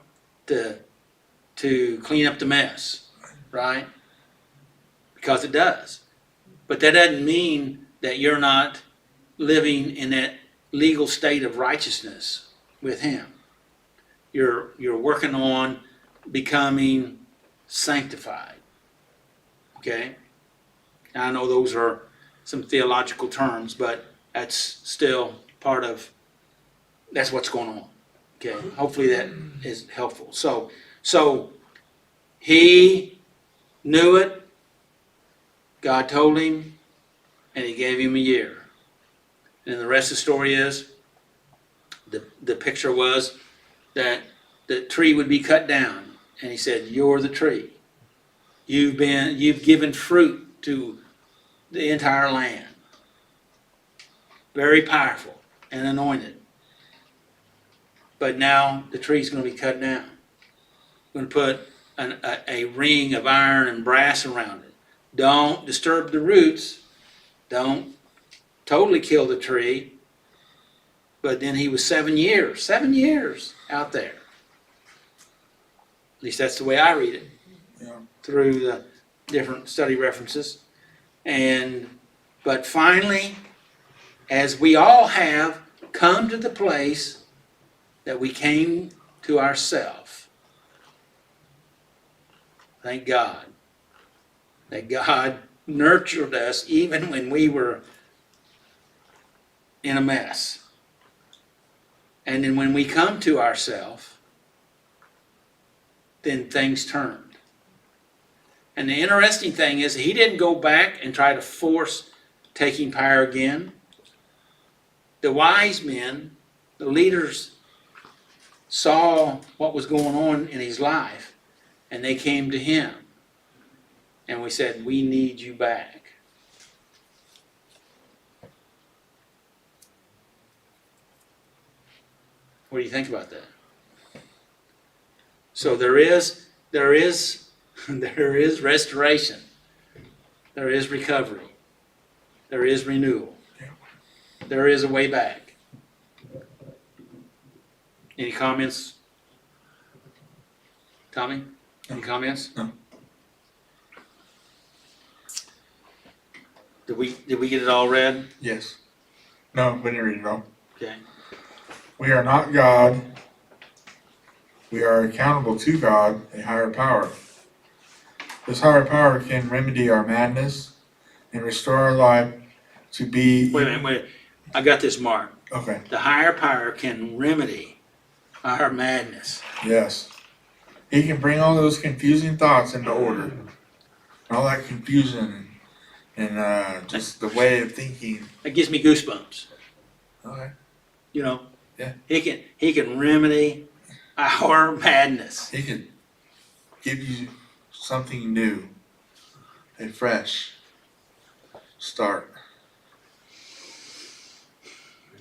to clean up the mess, right? Because it does. But that doesn't mean that you're not living in that legal state of righteousness with Him. You're working on becoming sanctified. Okay? Now, I know those are some theological terms, but that's still part of, that's what's going on. Okay? Hopefully that is helpful. So he knew it. God told him, and He gave him a year. And the rest of the story is, the picture was that the tree would be cut down. And He said, you're the tree. You've given fruit to the entire land. Very powerful and anointed. But now the tree's going to be cut down. We're going to put a ring of iron and brass around it. Don't disturb the roots. Don't totally kill the tree. But then he was 7 years out there. At least that's the way I read it. Yeah. Through the different study references. But finally, as we all have come to the place that we came to ourselves, thank God that God nurtured us even when we were in a mess. And then when we come to ourselves, then things turned. And the interesting thing is, He didn't go back and try to force taking power again. The wise men, the leaders, saw what was going on in his life, and they came to him. And we said, we need you back. What do you think about that? So there is restoration. There is recovery. There is renewal. There is a way back. Any comments? Tommy? Any comments? No. Did we get it all read? Yes. No, we didn't read it all. Okay. We are not God. We are accountable to God, a higher power. This higher power can remedy our madness and restore our life to be. Wait a minute. I got this marked. Okay. The higher power can remedy our madness. Yes. He can bring all those confusing thoughts into order. All that confusion and just the way of thinking. That gives me goosebumps. Okay. You know? Yeah. He can remedy our madness. He could give you something new, a fresh start,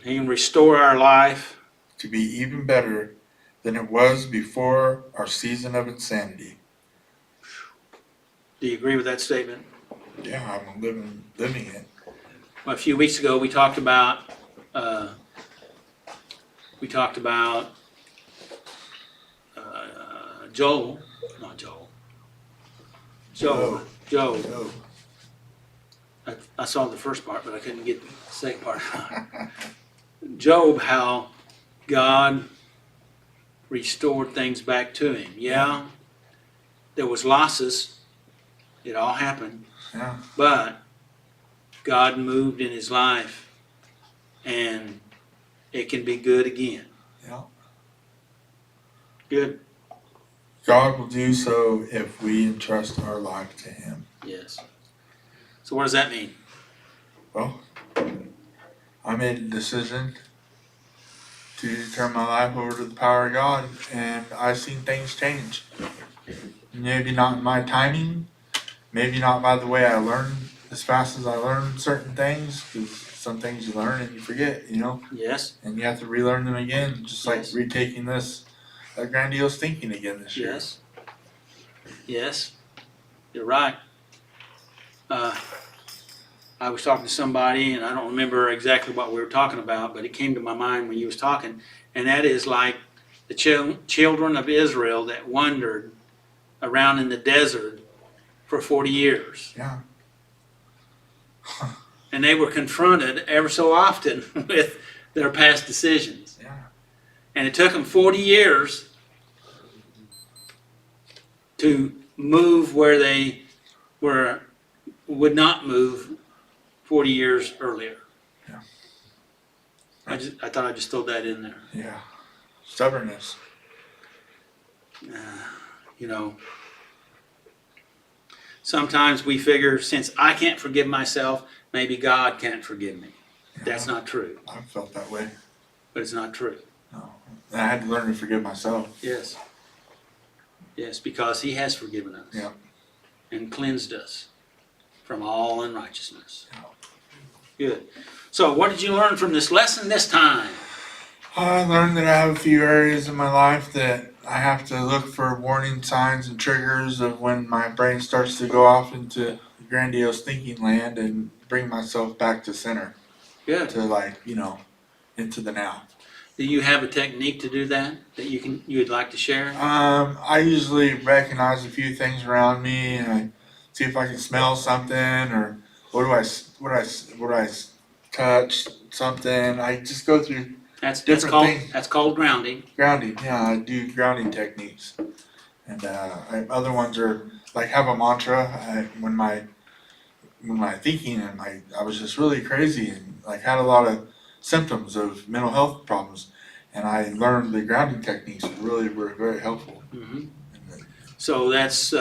He can restore our life. to be even better than it was before our season of insanity. Do you agree with that statement? Yeah, I'm living it. Well, a few weeks ago, we talked about Job. Oh, I saw the first part, but I couldn't get the second part. Job, how God restored things back to him. Yeah, there was losses. It all happened. yeah. But God moved in his life, and it can be good again. Yeah. Good? God will do so if we entrust our life to Him. Yes. So what does that mean? Well, I made a decision to turn my life over to the power of God, and I've seen things change. Maybe not in my timing, maybe not by the way I learn as fast as I learn certain things, because some things you learn and you forget, Yes. and you have to relearn them again, just like Yes. retaking this grandiose thinking again this year. Yes. Yes. You're right. I was talking to somebody, and I don't remember exactly what we were talking about, but it came to my mind when you was talking, and that is like the children of Israel that wandered around in the desert for 40 years. Yeah. And they were confronted ever so often with their past decisions. Yeah. And it took them 40 years to move where they would not move 40 years earlier. Yeah. I thought I just throw that in there. Yeah. Stubbornness. Sometimes we figure, since I can't forgive myself, maybe God can't forgive me. That's not true, I've felt that way. but it's not true. No. And I had to learn to forgive myself. Yes. Yes, because He has forgiven us. Yeah. And cleansed us from all unrighteousness. Yeah. Good. So what did you learn from this lesson this time? I learned that I have a few areas in my life that I have to look for warning signs and triggers of when my brain starts to go off into grandiose thinking land and bring myself back to center, Good. to into the now. Do you have a technique to do that you'd like to share? I usually recognize a few things around me, and I see if I can smell something, or what do I touch something. I just go through That's different called things. that's called grounding. Grounding. Yeah, I do grounding techniques, and other ones are like have a mantra. When my thinking and I was just really crazy and like had a lot of symptoms of mental health problems, and I learned the grounding techniques really were very helpful. Mm-hmm. So that's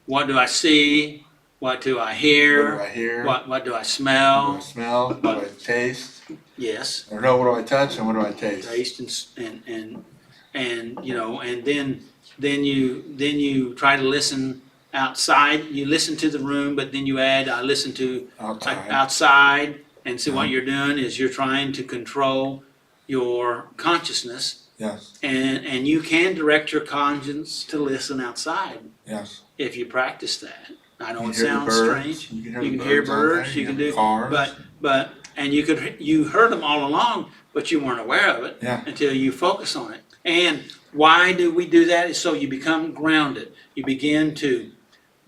what do I see? What do I hear? What do I hear? What do I What do smell? I smell? What do I taste? Yes. Or no, what do I touch and what do I taste? Taste and then you try to listen outside. You listen to the room, but then you add I listen to outside, and so what you're doing is you're trying to control your consciousness, Yes, and you can direct your conscience to listen outside yes. if you practice that. I know You it hear the sounds birds, strange. You You can hear out there, birds. You can hear do, cars. but and you heard them all along, but you weren't aware of it Yeah. until you focus on it. And why do we do that? Is so you become grounded. You begin to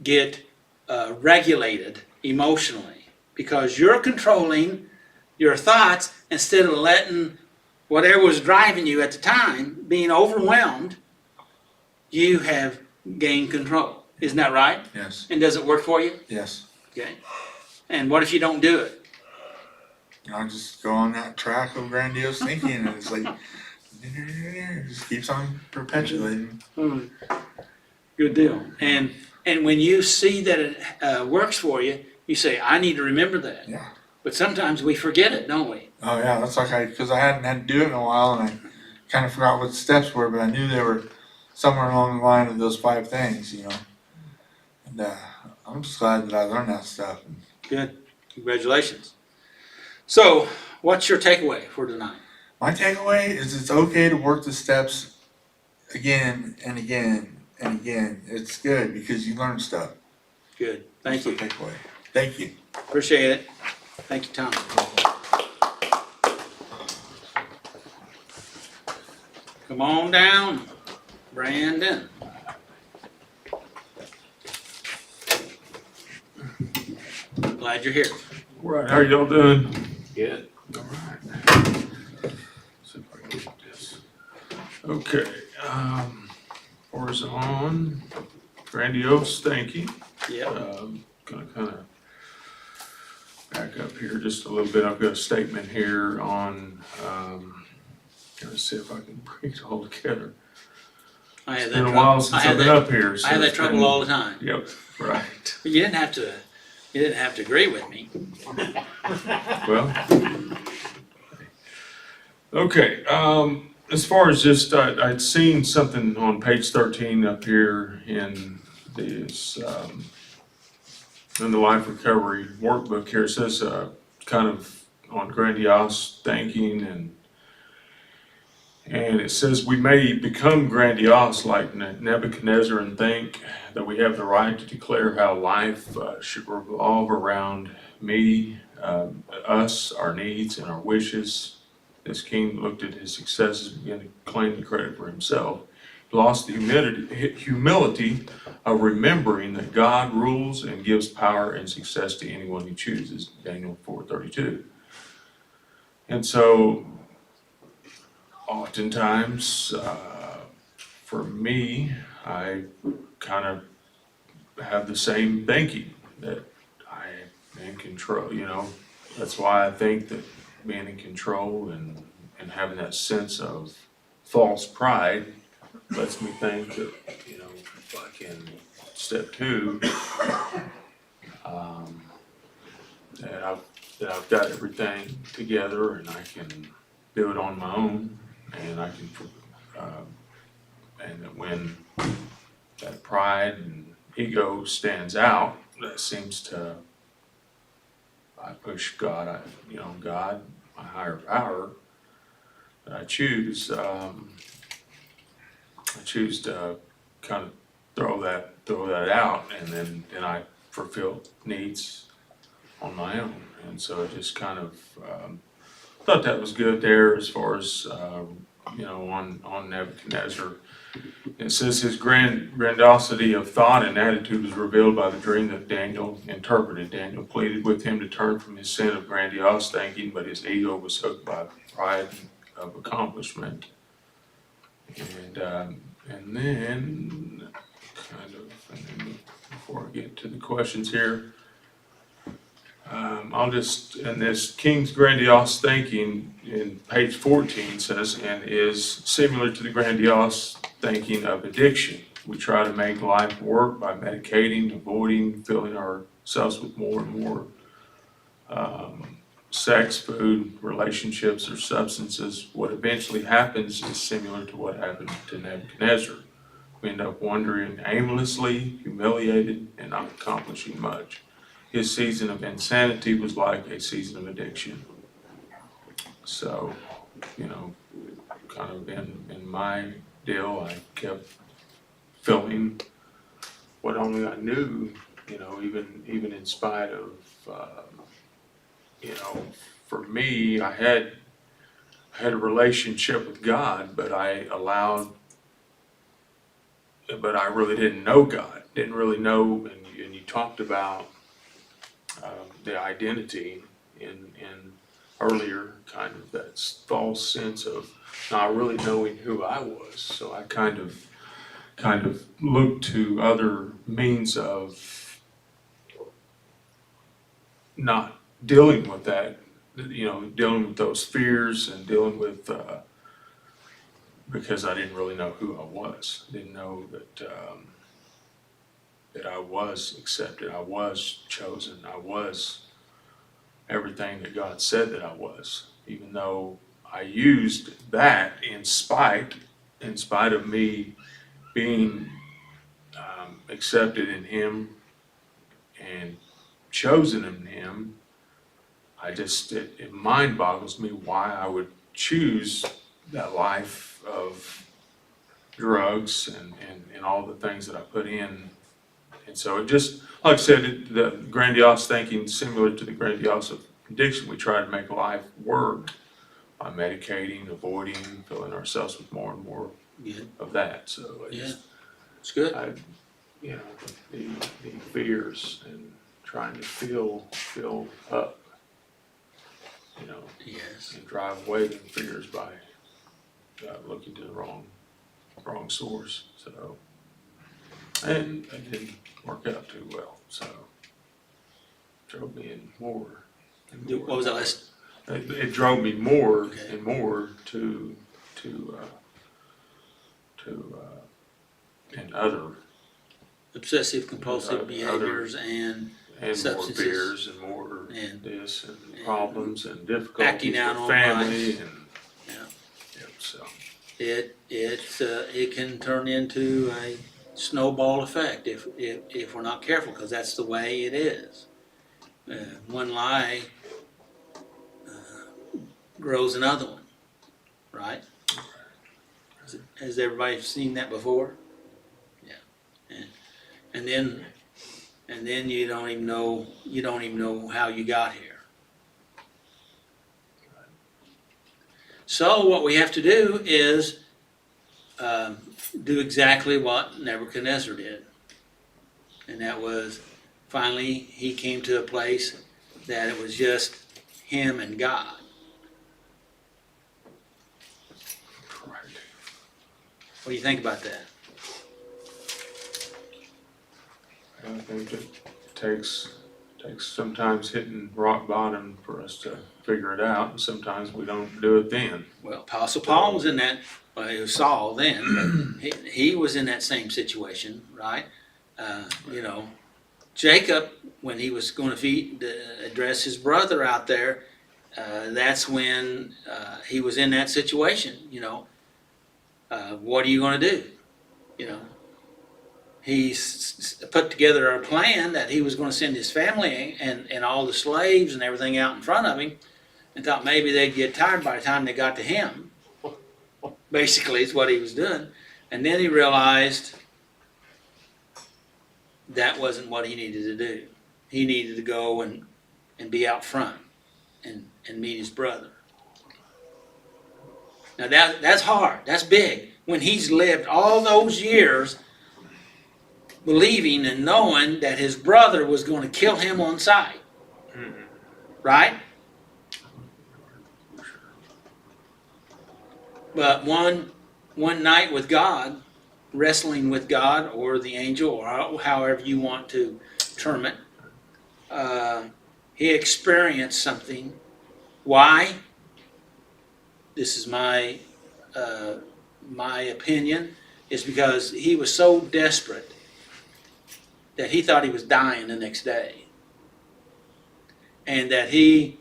get regulated emotionally because you're controlling your thoughts instead of letting whatever was driving you at the time, being overwhelmed. You have gained control. Isn't that right? Yes, And does it work for you? yes. Okay. And what if you don't do it? I just go on that track of grandiose thinking, and it's like it just keeps on perpetuating. Good deal. And when you see that it works for you, you say, I need to remember that. Yeah. But sometimes we forget it, don't we? Oh yeah, that's like because I hadn't had to do it in a while, and kinda forgot what the steps were, but I knew they were somewhere along the line of those 5 things, you know? And, I'm just glad that I learned that stuff. Good. Congratulations. So, what's your takeaway for tonight? My takeaway is it's okay to work the steps again and again and again. It's good because you learn stuff. Good. Thank That's you. the takeaway. Thank you. Appreciate it. Thank you, Tom. Come on down, Brandon. Glad you're here. Right, how y'all doing? Good. All right. See if I can get this. Okay, For's on. Grandiose, thank you. Yep. Gonna kind of back up here just a little bit. I've got a statement here on, gonna see if I can bring it all together. I had It's that been a while trouble. since I've been up here. I so had that it's trouble been- all the time. Yep, right. You didn't have to. You didn't have to agree with me. Well. Okay, as far as just, I'd seen something on page 13 up here in this, in the life recovery workbook here. It says, kind of on grandiose thinking and it says we may become grandiose like Nebuchadnezzar and think that we have the right to declare how life should revolve around me, us, our needs, and our wishes. This king looked at his successes and began to claim the credit for himself. He lost the humility of remembering that God rules and gives power and success to anyone he chooses, Daniel 4:32. And so oftentimes, for me, I kind of have the same thinking that I am in control, you know. That's why I think that being in control and having that sense of false pride lets me think that, you know, like in step 2, that I've got everything together and I can do it on my own and I can, and that when that pride and ego stands out, that seems to, I push God, God, my higher power, that I choose to kind of throw that out and then I fulfill needs on my own. And so I just kind of, thought that was good there as far as, on Nebuchadnezzar. It says his grandiosity of thought and attitude was revealed by the dream that Daniel interpreted. Daniel pleaded with him to turn from his sin of grandiose thinking, but his ego was hooked by pride of accomplishment. And then before I get to the questions here, in this King's grandiose thinking in page 14 says, and is similar to the grandiose thinking of addiction. We try to make life work by medicating, avoiding, filling ourselves with more and more sex, food, relationships, or substances. What eventually happens is similar to what happened to Nebuchadnezzar. We end up wandering aimlessly, humiliated, and not accomplishing much. His season of insanity was like a season of addiction. So, kind of in my deal, I kept filling what only I knew, even in spite of, for me, I had a relationship with God, but I really didn't know God, didn't really know, and you talked about the identity in earlier, kind of that false sense of not really knowing who I was. So I kind of looked to other means of not dealing with that, dealing with those fears and dealing with, because I didn't really know who I was. Didn't know that I was accepted, I was chosen, I was everything that God said that I was, even though I used that in spite of me being accepted in Him and chosen in Him. It mind boggles me why I would choose that life of drugs and all the things that I put in. And so it just, like I said, the grandiose thinking, similar to the grandiose of addiction, we try to make life work by medicating, avoiding, filling ourselves with more and more Yeah. of that. So Yeah. It's good. the fears and trying to fill up, Yes. and drive away the fears by looking to the wrong source. So, and it didn't work out too well. So, drove me in more. And more. What was that last? It drove me more Okay. and more to and other Obsessive compulsive Other- behaviors and and Substances. more fears and more And- this and and problems and difficulties acting out with on family life. and Yeah. yep, so it can turn into a snowball effect if we're not careful, because that's the way it is. One lie grows another one, right? Has everybody seen that before? Yeah. And then you don't even know how you got here. So what we have to do is do exactly what Nebuchadnezzar did. And that was, finally, he came to a place that it was just him and God. right. What do you think about that? I think it takes sometimes hitting rock bottom for us to figure it out, and sometimes we don't do it then. Well, Apostle Paul was in that, well, it was Saul then, but he was in that same situation, right? Jacob, when he was going to address his brother out there, that's when he was in that situation, what are you going to do? He put together a plan that he was going to send his family and all the slaves and everything out in front of him, and thought maybe they'd get tired by the time they got to him. Basically, it's what he was doing. And then he realized that wasn't what he needed to do. He needed to go and be out front and meet his brother. Now that's hard. That's big. When he's lived all those years believing and knowing that his brother was going to kill him on sight. Right? But one night with God, wrestling with God or the angel, or however you want to term it, he experienced something. Why? This is my opinion, is because he was so desperate that he thought he was dying the next day, and that he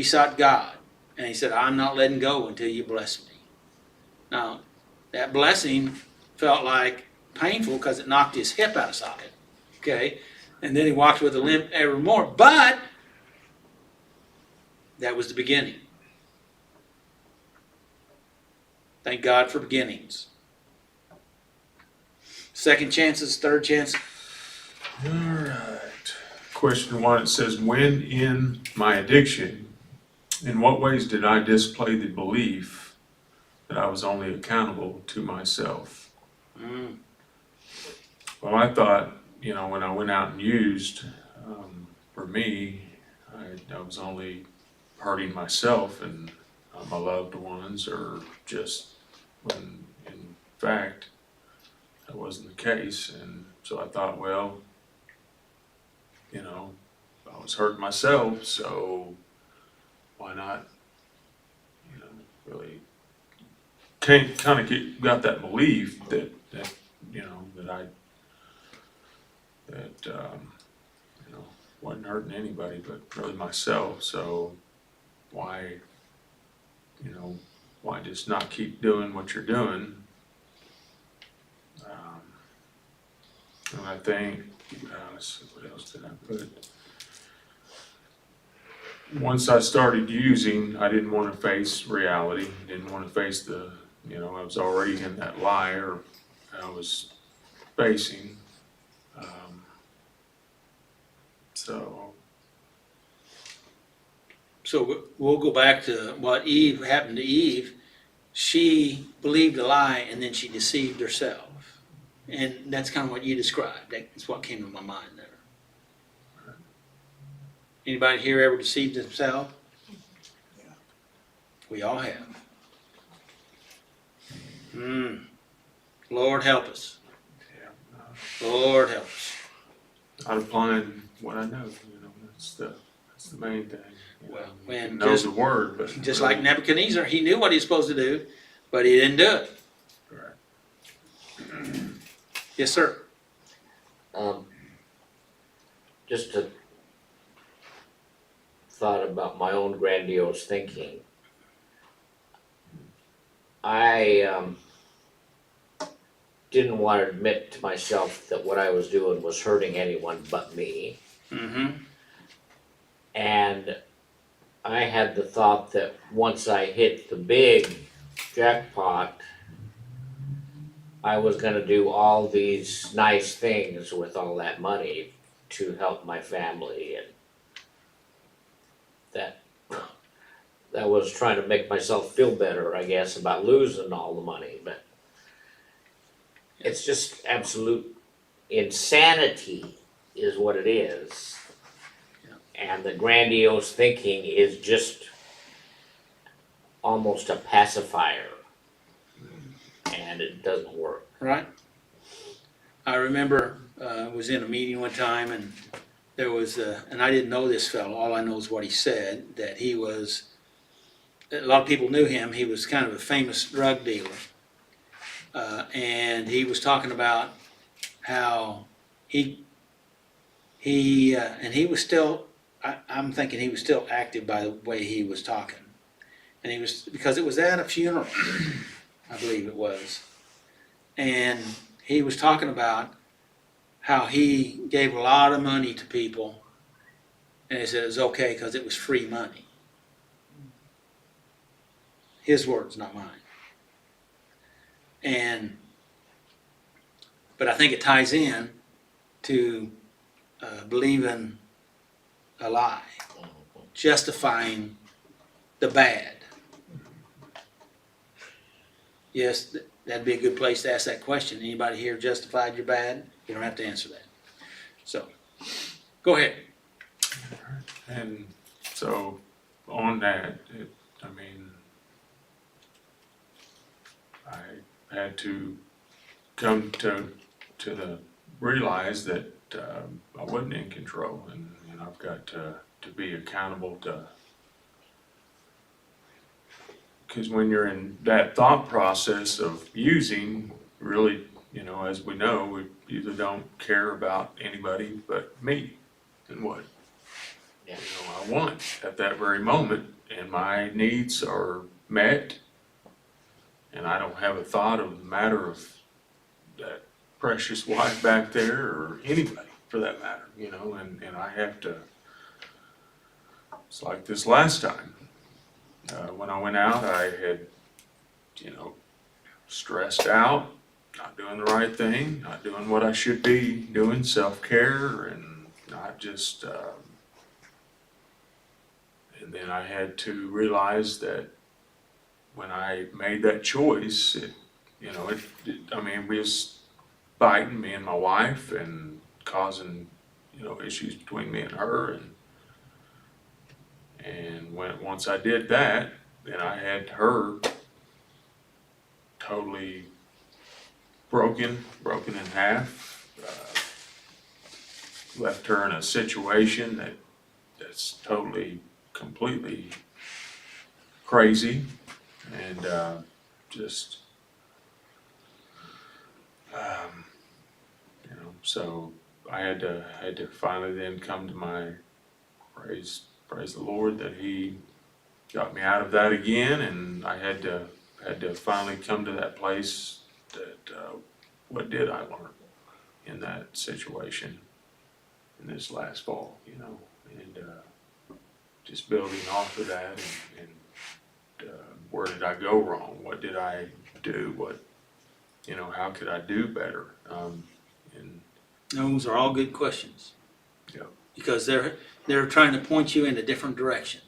sought God, and he said, "I'm not letting go until you bless me." Now, that blessing felt like painful because it knocked his hip out of socket. Okay, and then he walked with a limp evermore, but that was the beginning. Thank God for beginnings. Second chances, third chance. All right. Question 1, it says, when in my addiction, in what ways did I display the belief that I was only accountable to myself? Well, I thought, when I went out and used, for me, I was only hurting myself and my loved ones, or just when in fact that wasn't the case. And so I thought, well, I was hurting myself, so why not, really got that belief that wasn't hurting anybody but really myself. So why you know, why just not keep doing what you're doing? And I think, let's see, what else did I put? Once I started using, I didn't want to face reality, didn't want to face the, you know, I was already in that lie, or I was facing. So, So we'll go back to what happened to Eve. She believed a lie and then she deceived herself. And that's kind of what you described. That's what came to my mind there. Anybody here ever deceived themselves? Yeah. We all have. Lord help us. yeah, Lord help us. not applying what I know, you know, that's the main thing. You know, Well, you when can know just- the word, but. Just like Nebuchadnezzar, he knew what he was supposed to do, but he didn't do it. Correct. Yes, sir. Just a thought about my own grandiose thinking. I didn't want to admit to myself that what I was doing was hurting anyone but me. Mm-hmm. And I had the thought that once I hit the big jackpot, I was gonna do all these nice things with all that money to help my family, and that was trying to make myself feel better, I guess, about losing all the money, but it's just absolute insanity is what it is. And the grandiose thinking is just almost a pacifier, and it doesn't work. Right. I remember I was in a meeting one time and there was, and I didn't know this fellow, all I know is what he said, that he was, a lot of people knew him, he was kind of a famous drug dealer. And he was talking about how and he was still, I'm thinking he was still active by the way he was talking. And he was, because it was at a funeral, I believe it was. And he was talking about how he gave a lot of money to people, and he said it was okay because it was free money. His words, not mine. But I think it ties in to believing a lie, justifying the bad. Yes, that'd be a good place to ask that question. Anybody here justified your bad? You don't have to answer that. So, go ahead. And so on that, I had to come to the realize that I wasn't in control, and I've got to be accountable to. Because when you're in that thought process of using, really, as we know, we either don't care about anybody but me and what I want at that very moment, and my needs are met, and I don't have a thought of the matter of that precious wife back there or anybody for that matter, and I have to. It's like this last time. When I went out, I had, stressed out, not doing the right thing, not doing what I should be doing, self-care, and not just, and then I had to realize that when I made that choice, we was fighting, me and my wife, and causing, issues between me and her, and once I did that, then I had her totally broken in half. Left her in a situation that's totally, completely crazy, and just, so I had to finally then come to my praise the Lord that He got me out of that again, and I had to finally come to that place that, what did I learn in that situation in this last fall, you know? And, just building off of that and where did I go wrong? What did I do? What, you know, how could I do better? And Those are all good questions. Yeah. Because they're trying to point you in a different direction.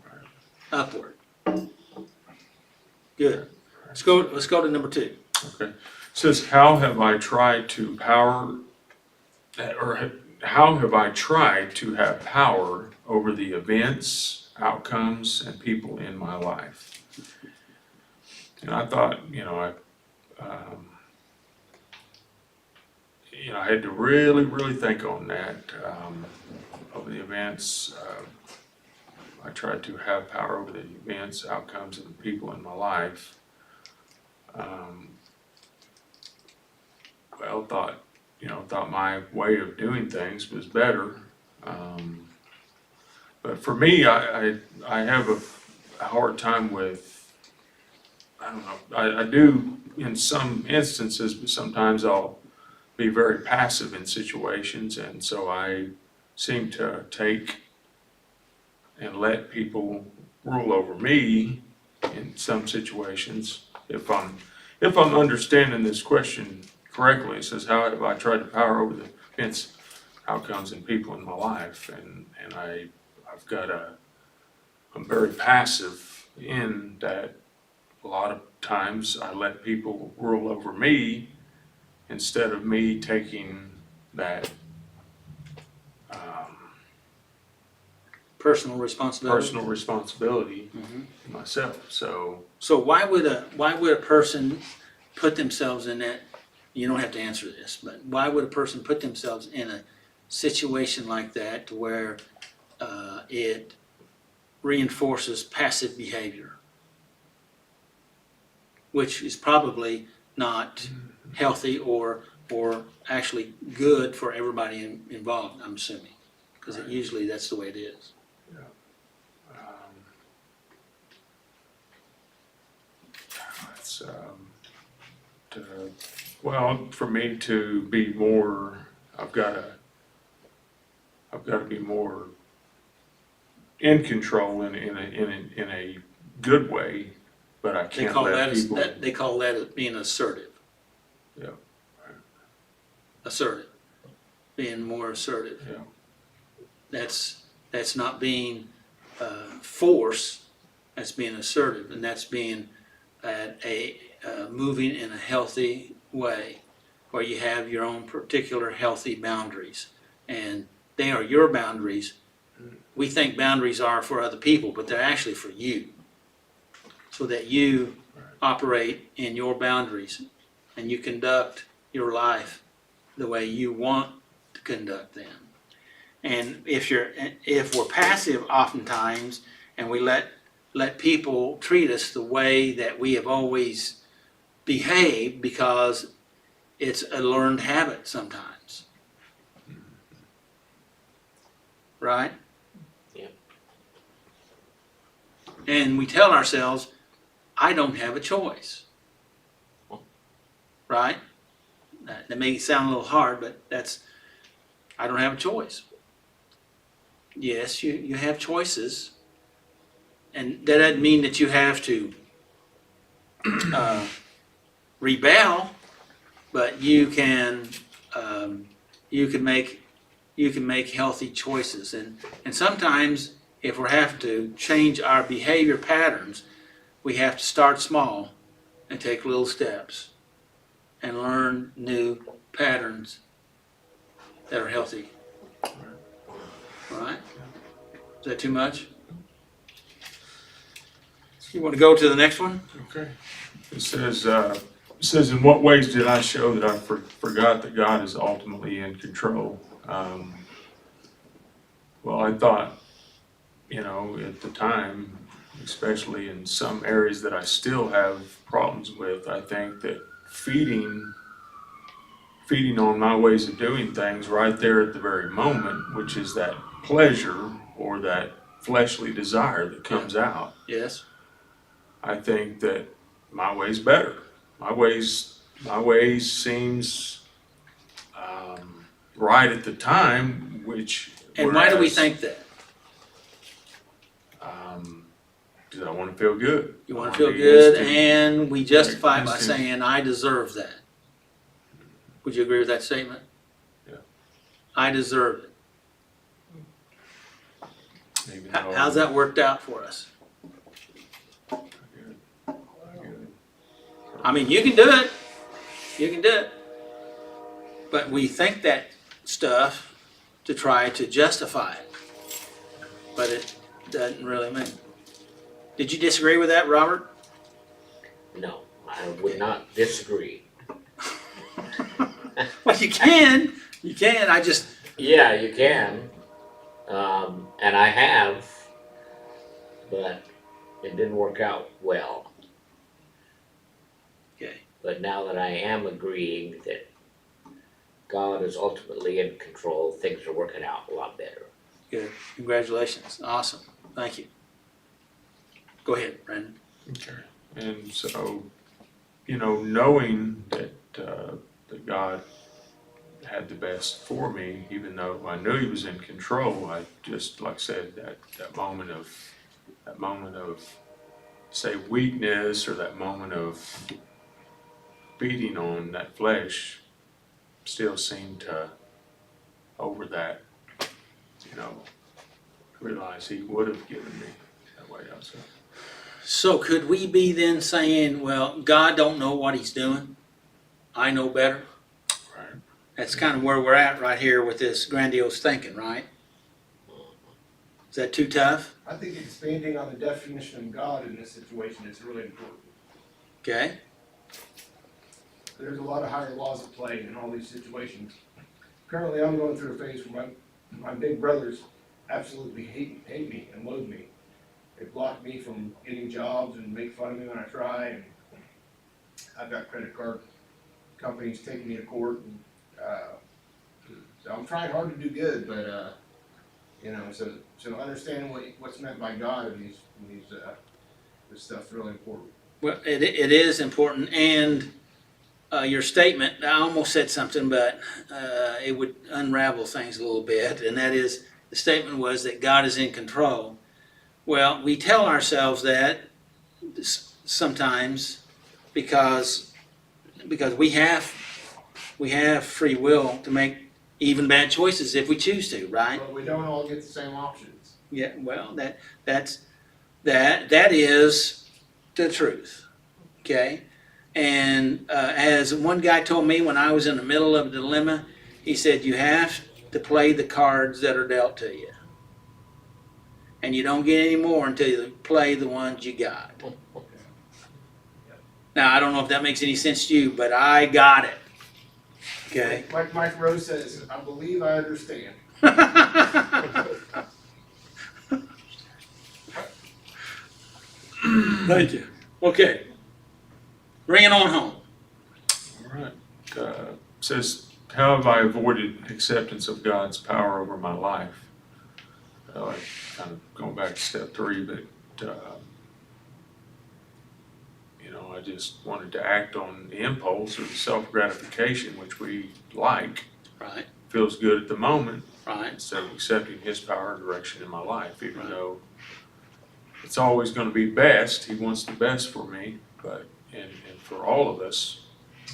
Right. Upward. Good. Let's go to number 2. Okay. It says, how have I tried to how have I tried to have power over the events, outcomes, and people in my life? And I thought, I had to really, really think on that, over the events. I tried to have power over the events, outcomes, and people in my life. Thought my way of doing things was better. But for me, I have a hard time with, I don't know, I do in some instances, but sometimes I'll be very passive in situations, and so I seem to take and let people rule over me in some situations. If I'm understanding this question correctly, it says, how have I tried to power over the events, outcomes, and people in my life? And I'm very passive in that. A lot of times I let people rule over me instead of me taking that Personal responsibility. personal responsibility Mhm. myself. So So why would a person put themselves in that? You don't have to answer this, but why would a person put themselves in a situation like that to where it reinforces passive behavior, which is probably not healthy or actually good for everybody involved, I'm assuming, because Right. usually that's the way it is. it's for me to be more, I've got to be more in control in a good way, but I They can't call let people. they call that being assertive. Yeah. Assertive, being more assertive. Yeah. That's not being force. That's being assertive, and that's being moving in a healthy way, where you have your own particular healthy boundaries, and they are your boundaries. We think boundaries are for other people, but they're actually for you, so that you operate in your boundaries and you conduct your life the way you want to conduct them. And if we're passive oftentimes, and we let people treat us the way that we have always behaved, because it's a learned habit sometimes. Right? Yeah. And we tell ourselves, I don't have a choice. Right? That may sound a little hard, but I don't have a choice. Yes, you have choices, and that doesn't mean that you have to rebel, but you can make healthy choices, and sometimes if we have to change our behavior patterns, we have to start small and take little steps and learn new patterns that are healthy. All right? Is that too much? You want to go to the next one? Okay. It says, in what ways did I show that I forgot that God is ultimately in control? Well, I thought, at the time, especially in some areas that I still have problems with, I think that feeding on my ways of doing things right there at the very moment, which is that pleasure or that fleshly desire that comes out, Yes. I think that my way's better. My ways seems right at the time, which And why do we whereas, think that? Because I want to feel good. You I want to wanna feel be good, instant- and we justify it by instant- saying, I deserve that. Would you agree with that statement? Yeah. I deserve it. even though- How's that worked out for us? I mean, you can do it. You can do it. But we think that stuff to try to justify it. But it doesn't really mean. Did you disagree with that, Robert? No, I would not disagree. Well, you can. You can. I just. Yeah, you can, and I have, but it didn't work out well. Okay. But now that I am agreeing that God is ultimately in control, things are working out a lot better. Good. Congratulations. Awesome. Thank you. Go ahead, Brandon. Okay. And so, knowing that that God had the best for me, even though I knew He was in control, I just, like I said, that moment of say weakness, or that moment of beating on that flesh, still seemed to over that, realize He would have given me that way also. So could we be then saying, well, God don't know what He's doing. I know better. Right. That's kind of where we're at right here with this grandiose thinking, right? Is that too tough? I think expanding on the definition of God in this situation is really important. Okay. There's a lot of higher laws at play in all these situations. Currently, I'm going through a phase where my big brothers absolutely hate me and loathe me. They block me from getting jobs and make fun of me when I try, and I've got credit card companies taking me to court, and so I'm trying hard to do good, but so understanding what's meant by God in this stuff's really important. Well, it is important, and your statement, I almost said something, but it would unravel things a little bit, and that is, the statement was that God is in control. Well, we tell ourselves that sometimes because we have free will to make even bad choices if we choose to, right? But we don't all get the same options. Yeah, well, that is the truth, okay? And as one guy told me when I was in the middle of a dilemma, he said, you have to play the cards that are dealt to you. And you don't get any more until you play the ones you got. Now, I don't know if that makes any sense to you, but I got it, okay? Like Mike Rose says, I believe I understand. Thank you. Okay. Bring it on home. All right. Says, how have I avoided acceptance of God's power over my life? Like kind of going back to step 3, but I just wanted to act on the impulse or the self-gratification, which we like. Right. Feels good at the moment, Right. instead of accepting His power and direction in my life, even Right. though it's always going to be best. He wants the best for me, but and for all of us.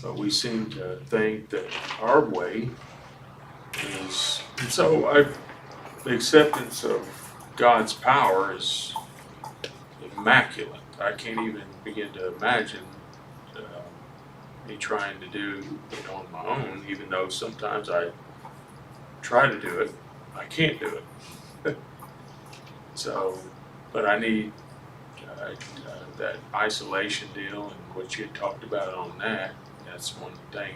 But we seem to think that our way is, and so the acceptance of God's power is immaculate. I can't even begin to imagine me trying to do it on my own, even though sometimes I try to do it, I can't do it. So, but I need that isolation deal, and what you had talked about on that. That's one thing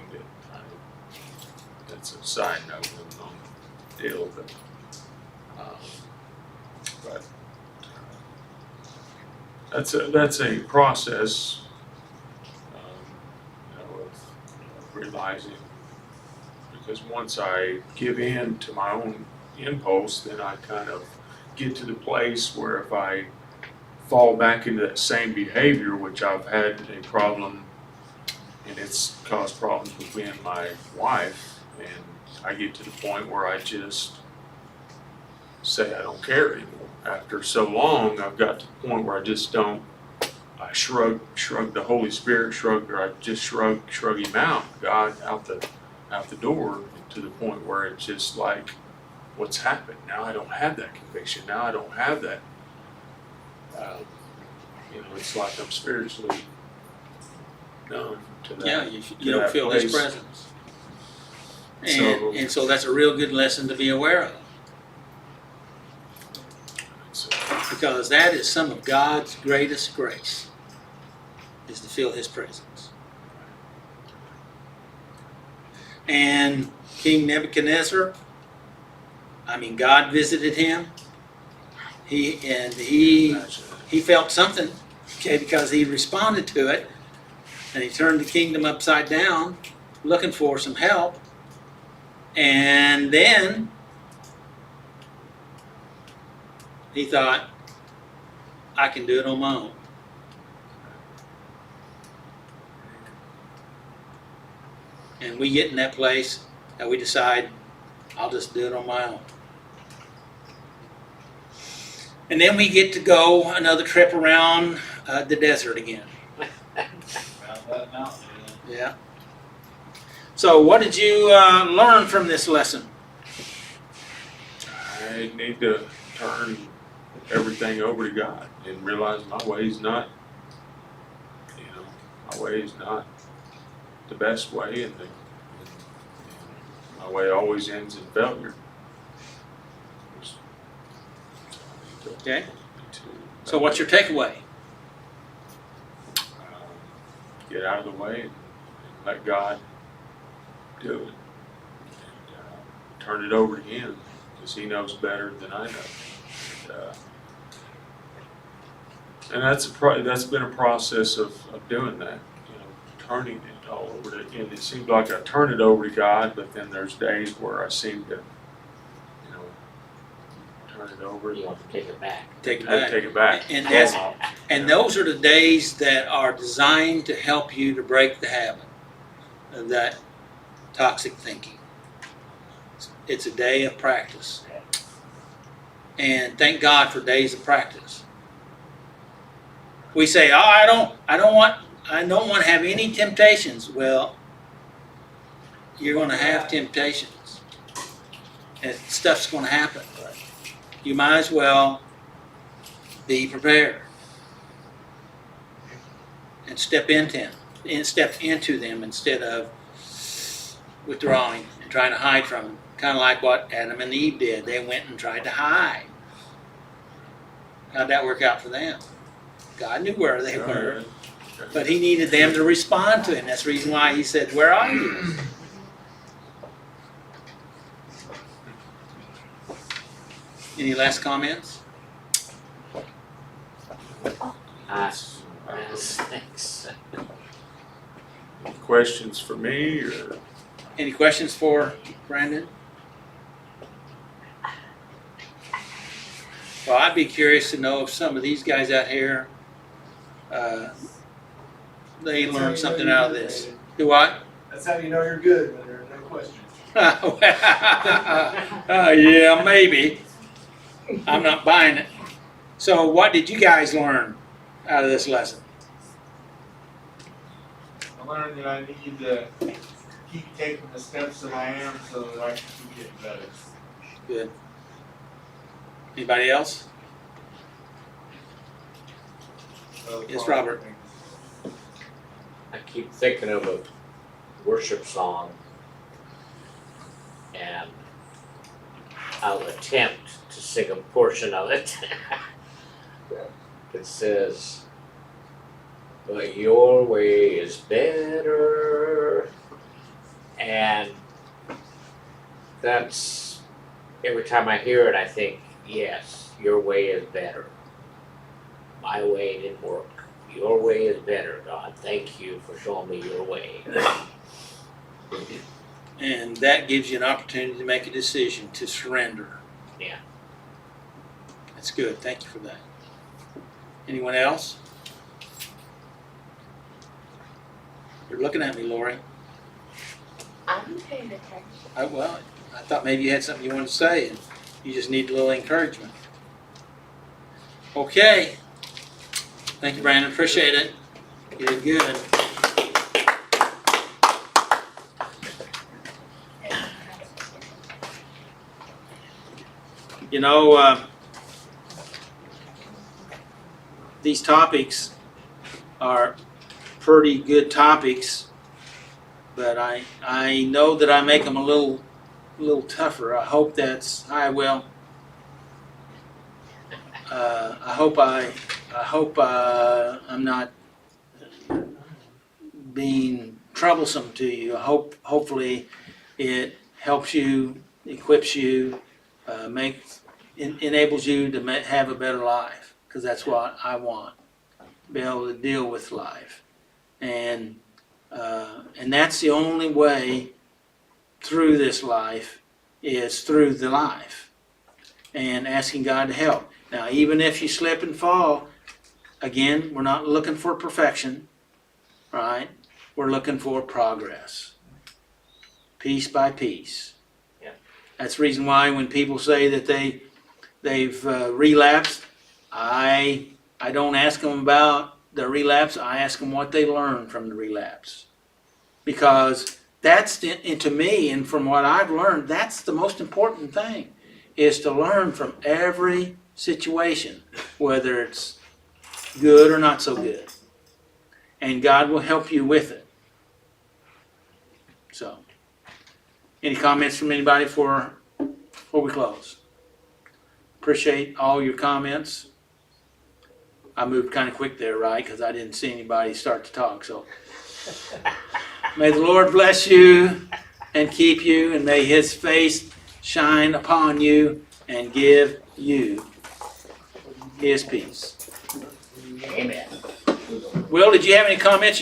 that's a side note on the deal, but that's a process, of realizing, because once I give in to my own impulse, then I kind of get to the place where if I fall back into that same behavior, which I've had a problem, and it's caused problems with me and my wife, and I get to the point where I just say I don't care anymore. After so long, I've got to the point where I just don't, I shrug the Holy Spirit, or I just shrug him out, God out the door, to the point where it's just like, what's happened? Now I don't have that conviction. Now I don't have that. It's like I'm spiritually numb to that. Yeah, you don't feel His place. presence. So- And so that's a real good lesson to be aware of, So, because that is some of God's greatest grace, is to feel His presence. And King Nebuchadnezzar, God visited him. He felt something, okay, because he responded to it, and he turned the kingdom upside down, looking for some help. And then he thought, I can do it on my own. And we get in that place that we decide, I'll just do it on my own. And then we get to go another trip around the desert again. About that mountain, Yeah. So what did you learn from this lesson? I need to turn everything over to God and realize my way's not, my way is not the best way, and my way always ends in failure. Okay. So what's your takeaway? Get out of the way and let God do it. And, turn it over to Him, because He knows better than I know. And that's been a process of doing that, turning it all over to Him. It seems like I turn it over to God, but then there's days where I seem to, turn it over. You want to take it back. Take it I back. take it back. And those are the days that are designed to help you to break the habit of that toxic thinking. It's a day of practice. And thank God for days of practice. We say, "Oh, I don't want to have any temptations." Well, you're going to have temptations, and stuff's going to happen. You might as well be prepared and step into them instead of withdrawing and trying to hide from them. Kind of like what Adam and Eve did. They went and tried to hide. How'd that work out for them? God knew where they were, but He needed them to respond to Him. That's the reason why He said, "Where are you?" Any last comments? Thanks. Questions for me, or? Any questions for Brandon? Well, I'd be curious to know if some of these guys out here, they learned something out of this. Do what? That's how you know you're good, when there are no questions. Yeah, maybe. I'm not buying it. So what did you guys learn out of this lesson? I learned that I need to keep taking the steps that I am so that I can keep getting better. Good. Anybody else? Yes, Robert. I keep thinking of a worship song, and I'll attempt to sing a portion of it. It says, "But your way is better," and that's, every time I hear it, I think, yes, your way is better. My way didn't work. Your way is better, God. Thank you for showing me your way. And that gives you an opportunity to make a decision to surrender. Yeah. That's good. Thank you for that. Anyone else? You're looking at me, Lori. I'm paying attention. Well, I thought maybe you had something you wanted to say, and you just need a little encouragement. Okay. Thank you, Brandon. Appreciate it. You did good. You know, these topics are pretty good topics, but I know that I make them a little tougher. I hope I will. I hope I'm not being troublesome to you. Hopefully it helps you, equips you, enables you to have a better life, because that's what I want, be able to deal with life. And that's the only way through this life, is through the life and asking God to help. Now, even if you slip and fall, again, we're not looking for perfection, right? We're looking for progress, piece by piece. Yeah. That's the reason why when people say that they've relapsed, I don't ask them about the relapse. I ask them what they learned from the relapse, because that's to me, and from what I've learned, that's the most important thing, is to learn from every situation, whether it's good or not so good, and God will help you with it. So, any comments from anybody before we close? Appreciate all your comments. I moved kind of quick there, right? Because I didn't see anybody start to talk. So, may the Lord bless you and keep you, and may His face shine upon you and give you His peace. Amen. Will, did you have any comments